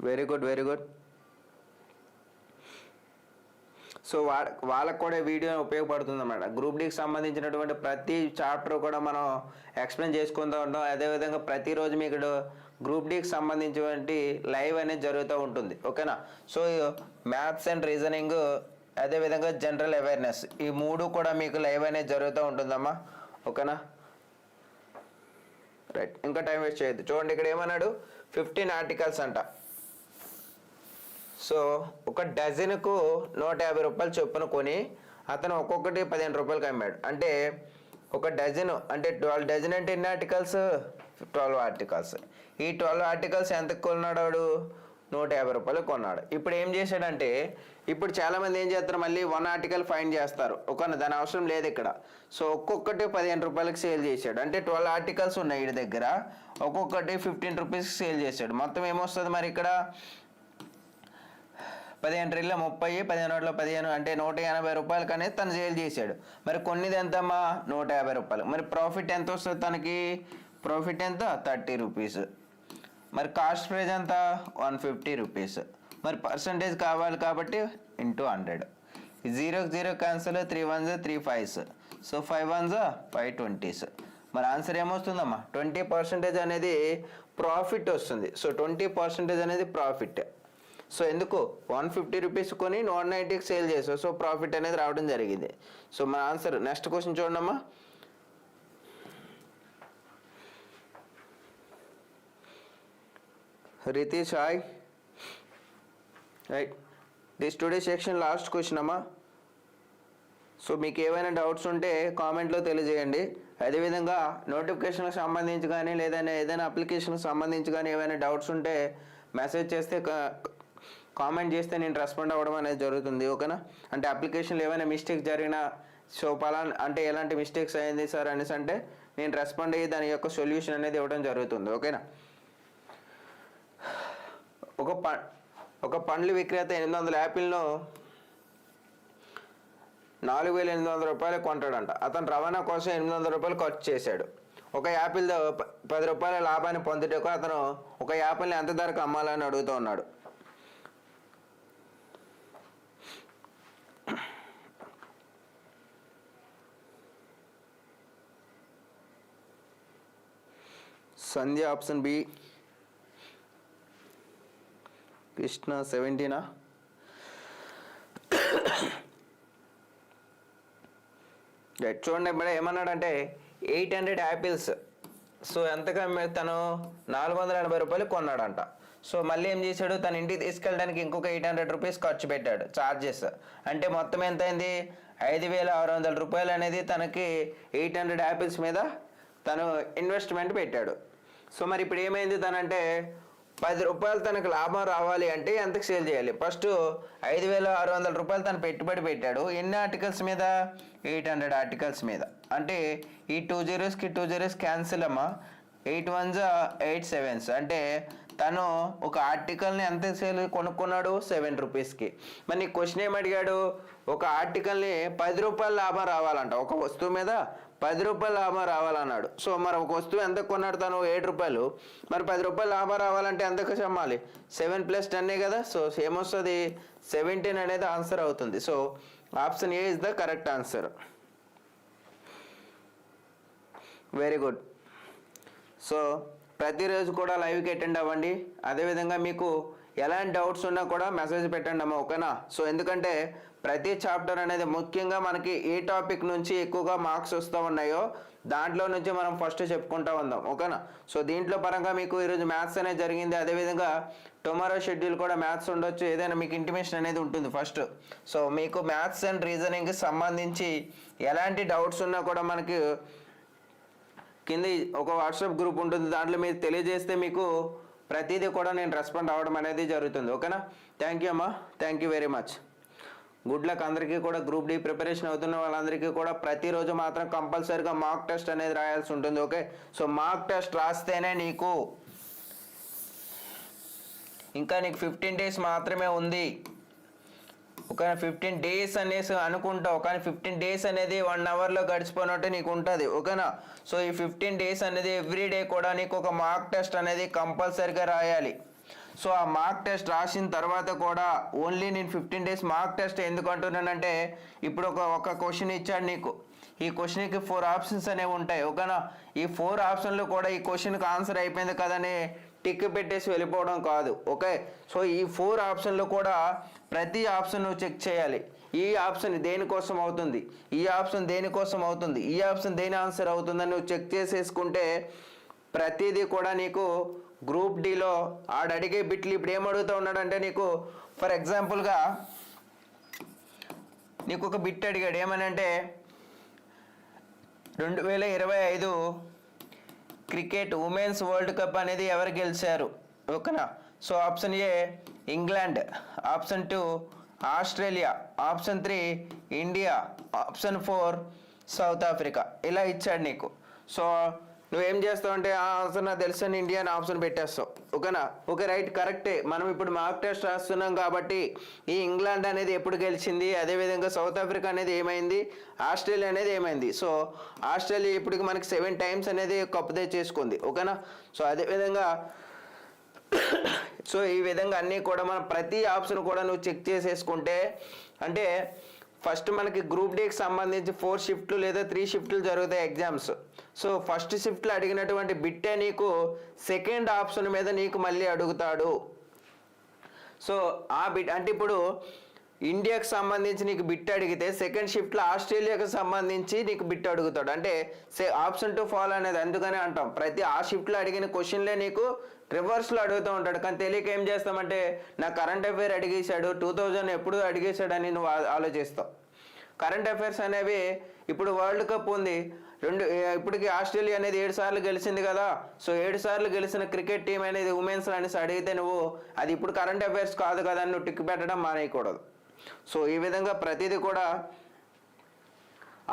Very good, very good. So వాళ్ళకు కూడా వీడియో ఉపయోగపడుతుంది అన్నమాట. గ్రూప్ డికి సంబంధించినటువంటి ప్రతి చాప్టర్ కూడా మనం ఎక్స్ప్లెయిన్ చేసుకుంటూ ఉంటాం. అదేవిధంగా ప్రతిరోజు మీకు గ్రూప్ డికి సంబంధించినటువంటి లైవ్ అనేది జరుగుతూ ఉంటుంది. ఓకేనా? సో మ్యాథ్స్ అండ్ రీజనింగ్, అదేవిధంగా జనరల్ అవేర్నెస్, ఈ 3 కూడా మీకు లైవ్ అనేది జరుగుతూ ఉంటుందమ్మా. ఓకేనా? రైట్, ఇంకా టైం వేస్ట్ చేయొద్దు. చూడండి ఇక్కడ ఏమన్నాడు, 15 ఆర్టికల్స్ అంట. సో ఒక డజన్కు 150 రూపాయలు చొప్పున కొని అతను ఒక్కొక్కటి 15 రూపాయలకి అమ్మాడు. అంటే ఒక డజన్ అంటే 12 డజన్ అంటే ఎన్ని ఆర్టికల్స్? 12 ఆర్టికల్స్. ఈ 12 ఆర్టికల్స్ ఎంతకు కొన్నాడు వాడు? 150 రూపాయలు కొన్నాడు. ఇప్పుడు ఏం చేశాడంటే, ఇప్పుడు చాలామంది ఏం చేస్తారు, మళ్ళీ 1 ఆర్టికల్ ఫైండ్ చేస్తారు. దాని అవసరం లేదు ఇక్కడ. సో ఒక్కొక్కటి 15 రూపాయలకి సేల్ చేశాడు. అంటే 12 ఆర్టికల్స్ ఉన్నాయి వీడి దగ్గర, ఒక్కొక్కటి 15 రూపీస్కి సేల్ చేశాడు. మొత్తం ఏమొస్తుంది మరి ఇక్కడ? 15 3 30, 15 15 అంటే 180 రూపాయలకి అనేది తను సేల్ చేశాడు. మరి కొన్నిది ఎంతమ్మా? 150 రూపాయలు. మరి ప్రాఫిట్ ఎంత వస్తుంది తనకి? ప్రాఫిట్ ఎంత? 30 రూపీస్. మరి కాస్ట్ ప్రైజ్ ఎంత? 150 రూపీస్. మరి పర్సంటేజ్ కావాలి కాబట్టి ఇంటూ 100. 0కి 0 cancel, 3 1s 3 5s. So 5 1s 5 20s. మరి ఆన్సర్ ఏమొస్తుందమ్మా? 20% అనేది ప్రాఫిట్ వస్తుంది. సో 20% అనేది ప్రాఫిట్. సో ఎందుకు? 150 రూపీస్ కొని 190కి సేల్ చేసావు. సో ప్రాఫిట్ అనేది రావడం జరిగింది. సో మన ఆన్సర్. నెక్స్ట్ క్వశ్చన్ చూడమ్మా. Ritesh hi. Right, this today section last question అమ్మా. సో మీకు ఏమైనా డౌట్స్ ఉంటే కామెంట్లో తెలియజేయండి. అదేవిధంగా నోటిఫికేషన్కి సంబంధించి కానీ ఏదైనా అప్లికేషన్కి సంబంధించి కానీ ఏమైనా డౌట్స్ ఉంటే మెసేజ్ చేస్తే, కామెంట్ చేస్తే నేను రెస్పాండ్ అవ్వడం అనేది జరుగుతుంది. ఓకేనా? అంటే అప్లికేషన్లో ఏమైనా మిస్టేక్స్ జరిగినా, సో అంటే ఎలాంటి మిస్టేక్స్ అయింది సార్ అనేసి అంటే నేను రెస్పాండ్ అయ్యి దాని యొక్క సొల్యూషన్ అనేది ఇవ్వడం జరుగుతుంది. ఓకేనా? ఒక పండ్ల విక్రేత 800 యాపిల్ను 4800 రూపాయలు కొంటాడంట. అతను రవాణా కోసం 800 రూపాయలు ఖర్చు చేశాడు. ఒక యాపిల్ 10 రూపాయల లాభాన్ని పొందుటకు అతను ఒక యాపిల్ని ఎంత ధరకు అమ్మాలని అడుగుతూ ఉన్నాడు. సంధ్య ఆప్షన్ బి. కృష్ణ 17. రైట్, చూడండి ఇప్పుడు ఏమన్నాడంటే 800 యాపిల్స్. సో ఎంతగా తను 480 రూపాయలు కొన్నాడంట. సో మళ్ళీ ఏం చేశాడు, తన ఇంటికి తీసుకెళ్ళడానికి ఇంకొక 800 రూపీస్ ఖర్చు పెట్టాడు చార్జెస్. అంటే మొత్తం ఎంత అయింది, 5600 రూపాయలు అనేది తనకి 800 యాపిల్స్ మీద తను ఇన్వెస్ట్మెంట్ పెట్టాడు. సో మరి ఇప్పుడు ఏమైంది, తనంటే 10 రూపాయలు తనకు లాభం రావాలి అంటే ఎంతకు సేల్ చేయాలి, ఫస్ట్ 5600 రూపాయలు తను పెట్టుబడి పెట్టాడు. ఎన్ని ఆర్టికల్స్ మీద, 800 ఆర్టికల్స్ మీద. అంటే ఈ 2 zeros కి 2 zeros క్యాన్సిల్ అమ్మా, 8 ones 8 sevens. అంటే తను ఒక ఆర్టికల్ని ఎంత సేల్ కొనుక్కున్నాడు, 7 రూపీస్కి. మరి నీ క్వశ్చన్ ఏమడిగాడు, ఒక ఆర్టికల్ని 10 రూపాయలు లాభం రావాలంట, ఒక వస్తువు మీద 10 రూపాయలు లాభం రావాలన్నాడు. సో మరి ఒక వస్తువు ఎంత కొన్నాడు తను, 7 రూపాయలు. మరి 10 రూపాయలు లాభం రావాలంటే ఎంతకు అమ్మాలి, 7 + 10 కదా. సో ఏమొస్తుంది, 17 అనేది ఆన్సర్ అవుతుంది. So option A is the correct answer. Very good. So ప్రతిరోజు కూడా లైవ్కి అటెండ్ అవ్వండి. అదేవిధంగా మీకు ఎలాంటి డౌట్స్ ఉన్నా కూడా మెసేజ్ పెట్టండి అమ్మా, ఓకేనా. సో ఎందుకంటే ప్రతి చాప్టర్ అనేది ముఖ్యంగా మనకి ఏ టాపిక్ నుంచి ఎక్కువగా మార్క్స్ వస్తూ ఉన్నాయో దాంట్లో నుంచి మనం ఫస్ట్ చెప్పుకుంటూ ఉందాం, ఓకేనా. సో దీంట్లో పరంగా మీకు ఈరోజు మ్యాథ్స్ అనేది జరిగింది. అదేవిధంగా టుమారో షెడ్యూల్ కూడా మ్యాథ్స్ ఉండొచ్చు, ఏదైనా మీకు ఇంటిమేషన్ అనేది ఉంటుంది ఫస్ట్. సో మీకు మ్యాథ్స్ అండ్ రీజనింగ్కి సంబంధించి ఎలాంటి డౌట్స్ ఉన్నా కూడా మనకి కింద ఒక వాట్సాప్ గ్రూప్ ఉంటుంది, దాంట్లో మీరు తెలియజేస్తే మీకు ప్రతిదీ కూడా నేను రెస్పాండ్ అవ్వడం అనేది జరుగుతుంది, ఓకేనా. థ్యాంక్ యూ అమ్మా, thank you very much. Good luck అందరికీ కూడా. గ్రూప్ డి ప్రిపరేషన్ అవుతున్న వాళ్ళందరికీ కూడా ప్రతిరోజు మాత్రం కంపల్సరీగా మార్క్ టెస్ట్ అనేది రాయాల్సి ఉంటుంది, ఓకే. సో మార్క్ టెస్ట్ రాస్తేనే నీకు ఇంకా నీకు 15 days మాత్రమే ఉంది, ఒక 15 days అనేసి అనుకుంటావు, కానీ 15 days అనేది 1 hourలో గడిచిపోయినట్టు నీకు ఉంటుంది, ఓకేనా. సో ఈ 15 days అనేది ఎవ్రీడే కూడా నీకు ఒక మార్క్ టెస్ట్ అనేది కంపల్సరీగా రాయాలి. సో ఆ మార్క్ టెస్ట్ రాసిన తర్వాత కూడా ఓన్లీ నేను 15 days మార్క్ టెస్ట్ ఎందుకు అంటున్నానంటే, ఇప్పుడు ఒక క్వశ్చన్ ఇచ్చాడు నీకు, ఈ క్వశ్చన్కి 4 ఆప్షన్స్ అనేవి ఉంటాయి, ఓకేనా. ఈ 4 ఆప్షన్లు కూడా ఈ క్వశ్చన్కి ఆన్సర్ అయిపోయింది కదని టిక్ పెట్టేసి వెళ్ళిపోవడం కాదు, ఓకే. సో ఈ 4 ఆప్షన్లు కూడా ప్రతి ఆప్షన్ నువ్వు చెక్ చేయాలి. ఈ ఆప్షన్ దేనికోసం అవుతుంది, ఈ ఆప్షన్ దేనికోసం అవుతుంది, ఈ ఆప్షన్ దేని ఆన్సర్ అవుతుందని నువ్వు చెక్ చేసేసుకుంటే ప్రతిదీ కూడా నీకు గ్రూప్ డిలో ఆడ అడిగే బిట్లు ఇప్పుడు ఏమడుగుతూ ఉన్నాడంటే, నీకు ఫర్ ఎగ్జాంపుల్గా నీకు ఒక బిట్ అడిగాడు, ఏమని అంటే 2025 క్రికెట్ ఉమెన్స్ వరల్డ్ కప్ అనేది ఎవరు గెలిచారు, ఓకేనా. So option A England, option 2 Australia, option 3 India, option 4 south Africa, ఇలా ఇచ్చాడు నీకు. సో నువ్వేం చేస్తావు అంటే ఆ ఆన్సర్ నాకు తెలుసు అని ఇండియా అని ఆప్షన్ పెట్టేస్తావు, ఓకేనా. ఓకే రైట్, కరెక్టే. మనం ఇప్పుడు మార్క్ టెస్ట్ రాస్తున్నాం కాబట్టి ఈ ఇంగ్లాండ్ అనేది ఎప్పుడు గెలిచింది, అదేవిధంగా సౌత్ ఆఫ్రికా అనేది ఏమైంది, ఆస్ట్రేలియా అనేది ఏమైంది. సో ఆస్ట్రేలియా ఇప్పటికి మనకి 7 times అనేది కప్పు తెచ్చేసుకుంది, ఓకేనా. సో అదేవిధంగా సో ఈ విధంగా అన్నీ కూడా మనం ప్రతి ఆప్షన్ కూడా నువ్వు చెక్ చేసేసుకుంటే, అంటే ఫస్ట్ మనకి గ్రూప్ డీకి సంబంధించి 4 షిఫ్ట్లు లేదా 3 షిఫ్ట్లు జరుగుతాయి ఎగ్జామ్స్. సో ఫస్ట్ షిఫ్ట్లో అడిగినటువంటి బిట్టే నీకు సెకండ్ ఆప్షన్ మీద నీకు మళ్ళీ అడుగుతాడు. సో ఆ బిట్ అంటే ఇప్పుడు ఇండియాకి సంబంధించి నీకు బిట్ అడిగితే సెకండ్ షిఫ్ట్లో ఆస్ట్రేలియాకి సంబంధించి నీకు బిట్ అడుగుతాడు. అంటే ఆప్షన్ 2 ఫాలో అనేది అందుకనే అంటాం, ప్రతి ఆ షిఫ్ట్లో అడిగిన క్వశ్చన్లే నీకు రివర్స్లో అడుగుతూ ఉంటాడు. కానీ తెలియక ఏం చేస్తామంటే, నా కరెంట్ అఫైర్ అడిగేశాడు 2000 ఎప్పుడు అడిగేశాడని నువ్వు ఆలోచిస్తావు. కరెంట్ అఫైర్స్ అనేవి ఇప్పుడు వరల్డ్ కప్ ఉంది, ఇప్పటికి ఆస్ట్రేలియా అనేది 7 సార్లు గెలిచింది కదా. సో 7 సార్లు గెలిచిన క్రికెట్ టీం అనేది ఉమెన్స్ అనేసి అడిగితే నువ్వు అది ఇప్పుడు కరెంట్ అఫైర్స్ కాదు కదా అని నువ్వు టిక్ పెట్టడం మానేయకూడదు. సో ఈ విధంగా ప్రతిదీ కూడా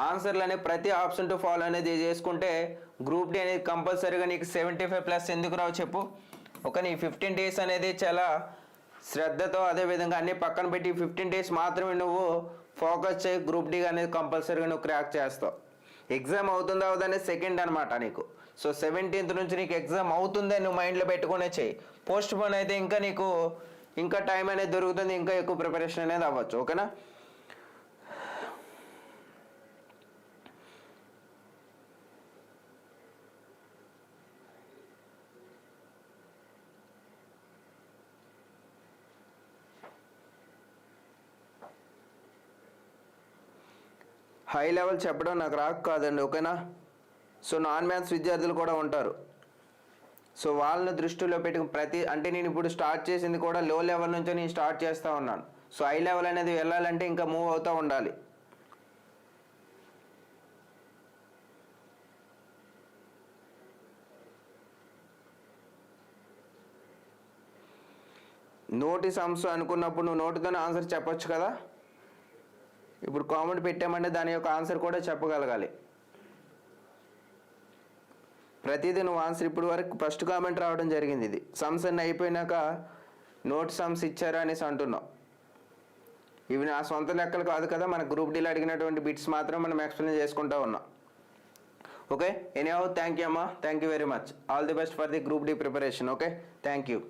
ఆన్సర్లు అనేవి ప్రతి ఆప్షన్ 2 ఫాలో అనేది చేసుకుంటే గ్రూప్ డి అనేది కంపల్సరీగా నీకు 75+ ఎందుకు రావు చెప్పు. ఒక నీ 15 days అనేది చాలా శ్రద్ధతో అదేవిధంగా అన్ని పక్కన పెట్టి 15 days మాత్రమే నువ్వు ఫోకస్ చేయి, గ్రూప్ డి అనేది కంపల్సరీగా నువ్వు క్రాక్ చేస్తావు. ఎగ్జామ్ అవుతుందా అవుదనేది సెకండ్ అనమాట నీకు. సో 17th నుంచి నీకు ఎగ్జామ్ అవుతుందని నువ్వు మైండ్లో పెట్టుకునే చేయి. పోస్ట్ పోన్ అయితే ఇంకా నీకు ఇంకా టైం అనేది దొరుకుతుంది, ఇంకా ఎక్కువ ప్రిపరేషన్ అనేది అవ్వచ్చు, ఓకేనా. హై లెవెల్ చెప్పడం నాకు రాక కాదండి, ఓకేనా. సో నాన్ మ్యాథ్స్ విద్యార్థులు కూడా ఉంటారు. సో వాళ్ళని దృష్టిలో పెట్టుకుని అంటే నేను ఇప్పుడు స్టార్ట్ చేసింది కూడా లో లెవెల్ నుంచే నేను స్టార్ట్ చేస్తూ ఉన్నాను. సో హై లెవెల్ అనేది వెళ్ళాలంటే ఇంకా మూవ్ అవుతూ ఉండాలి. నోటి సమ్స్ అనుకున్నప్పుడు నువ్వు నోటితోనే ఆన్సర్ చెప్పొచ్చు కదా. ఇప్పుడు కామెంట్ పెట్టామంటే దాని యొక్క ఆన్సర్ కూడా చెప్పగలగాలి. ప్రతిదీ నువ్వు ఆన్సర్ ఇప్పుడు వరకు ఫస్ట్ కామెంట్ రావడం జరిగింది. ఇది సమ్స్ అన్నీ అయిపోయినాక నోట్ సమ్స్ ఇచ్చారా అనేసి అంటున్నావు. ఇవి నా సొంత లెక్కలు కాదు కదా, మన గ్రూప్ డీలో అడిగినటువంటి బిట్స్ మాత్రం మనం ఎక్స్ప్లెయిన్ చేసుకుంటూ ఉన్నాం. ఓకే, ఎనీహౌ థ్యాంక్ యూ అమ్మా, thank you very much. All the best for the group D preparation. Okay, thank you.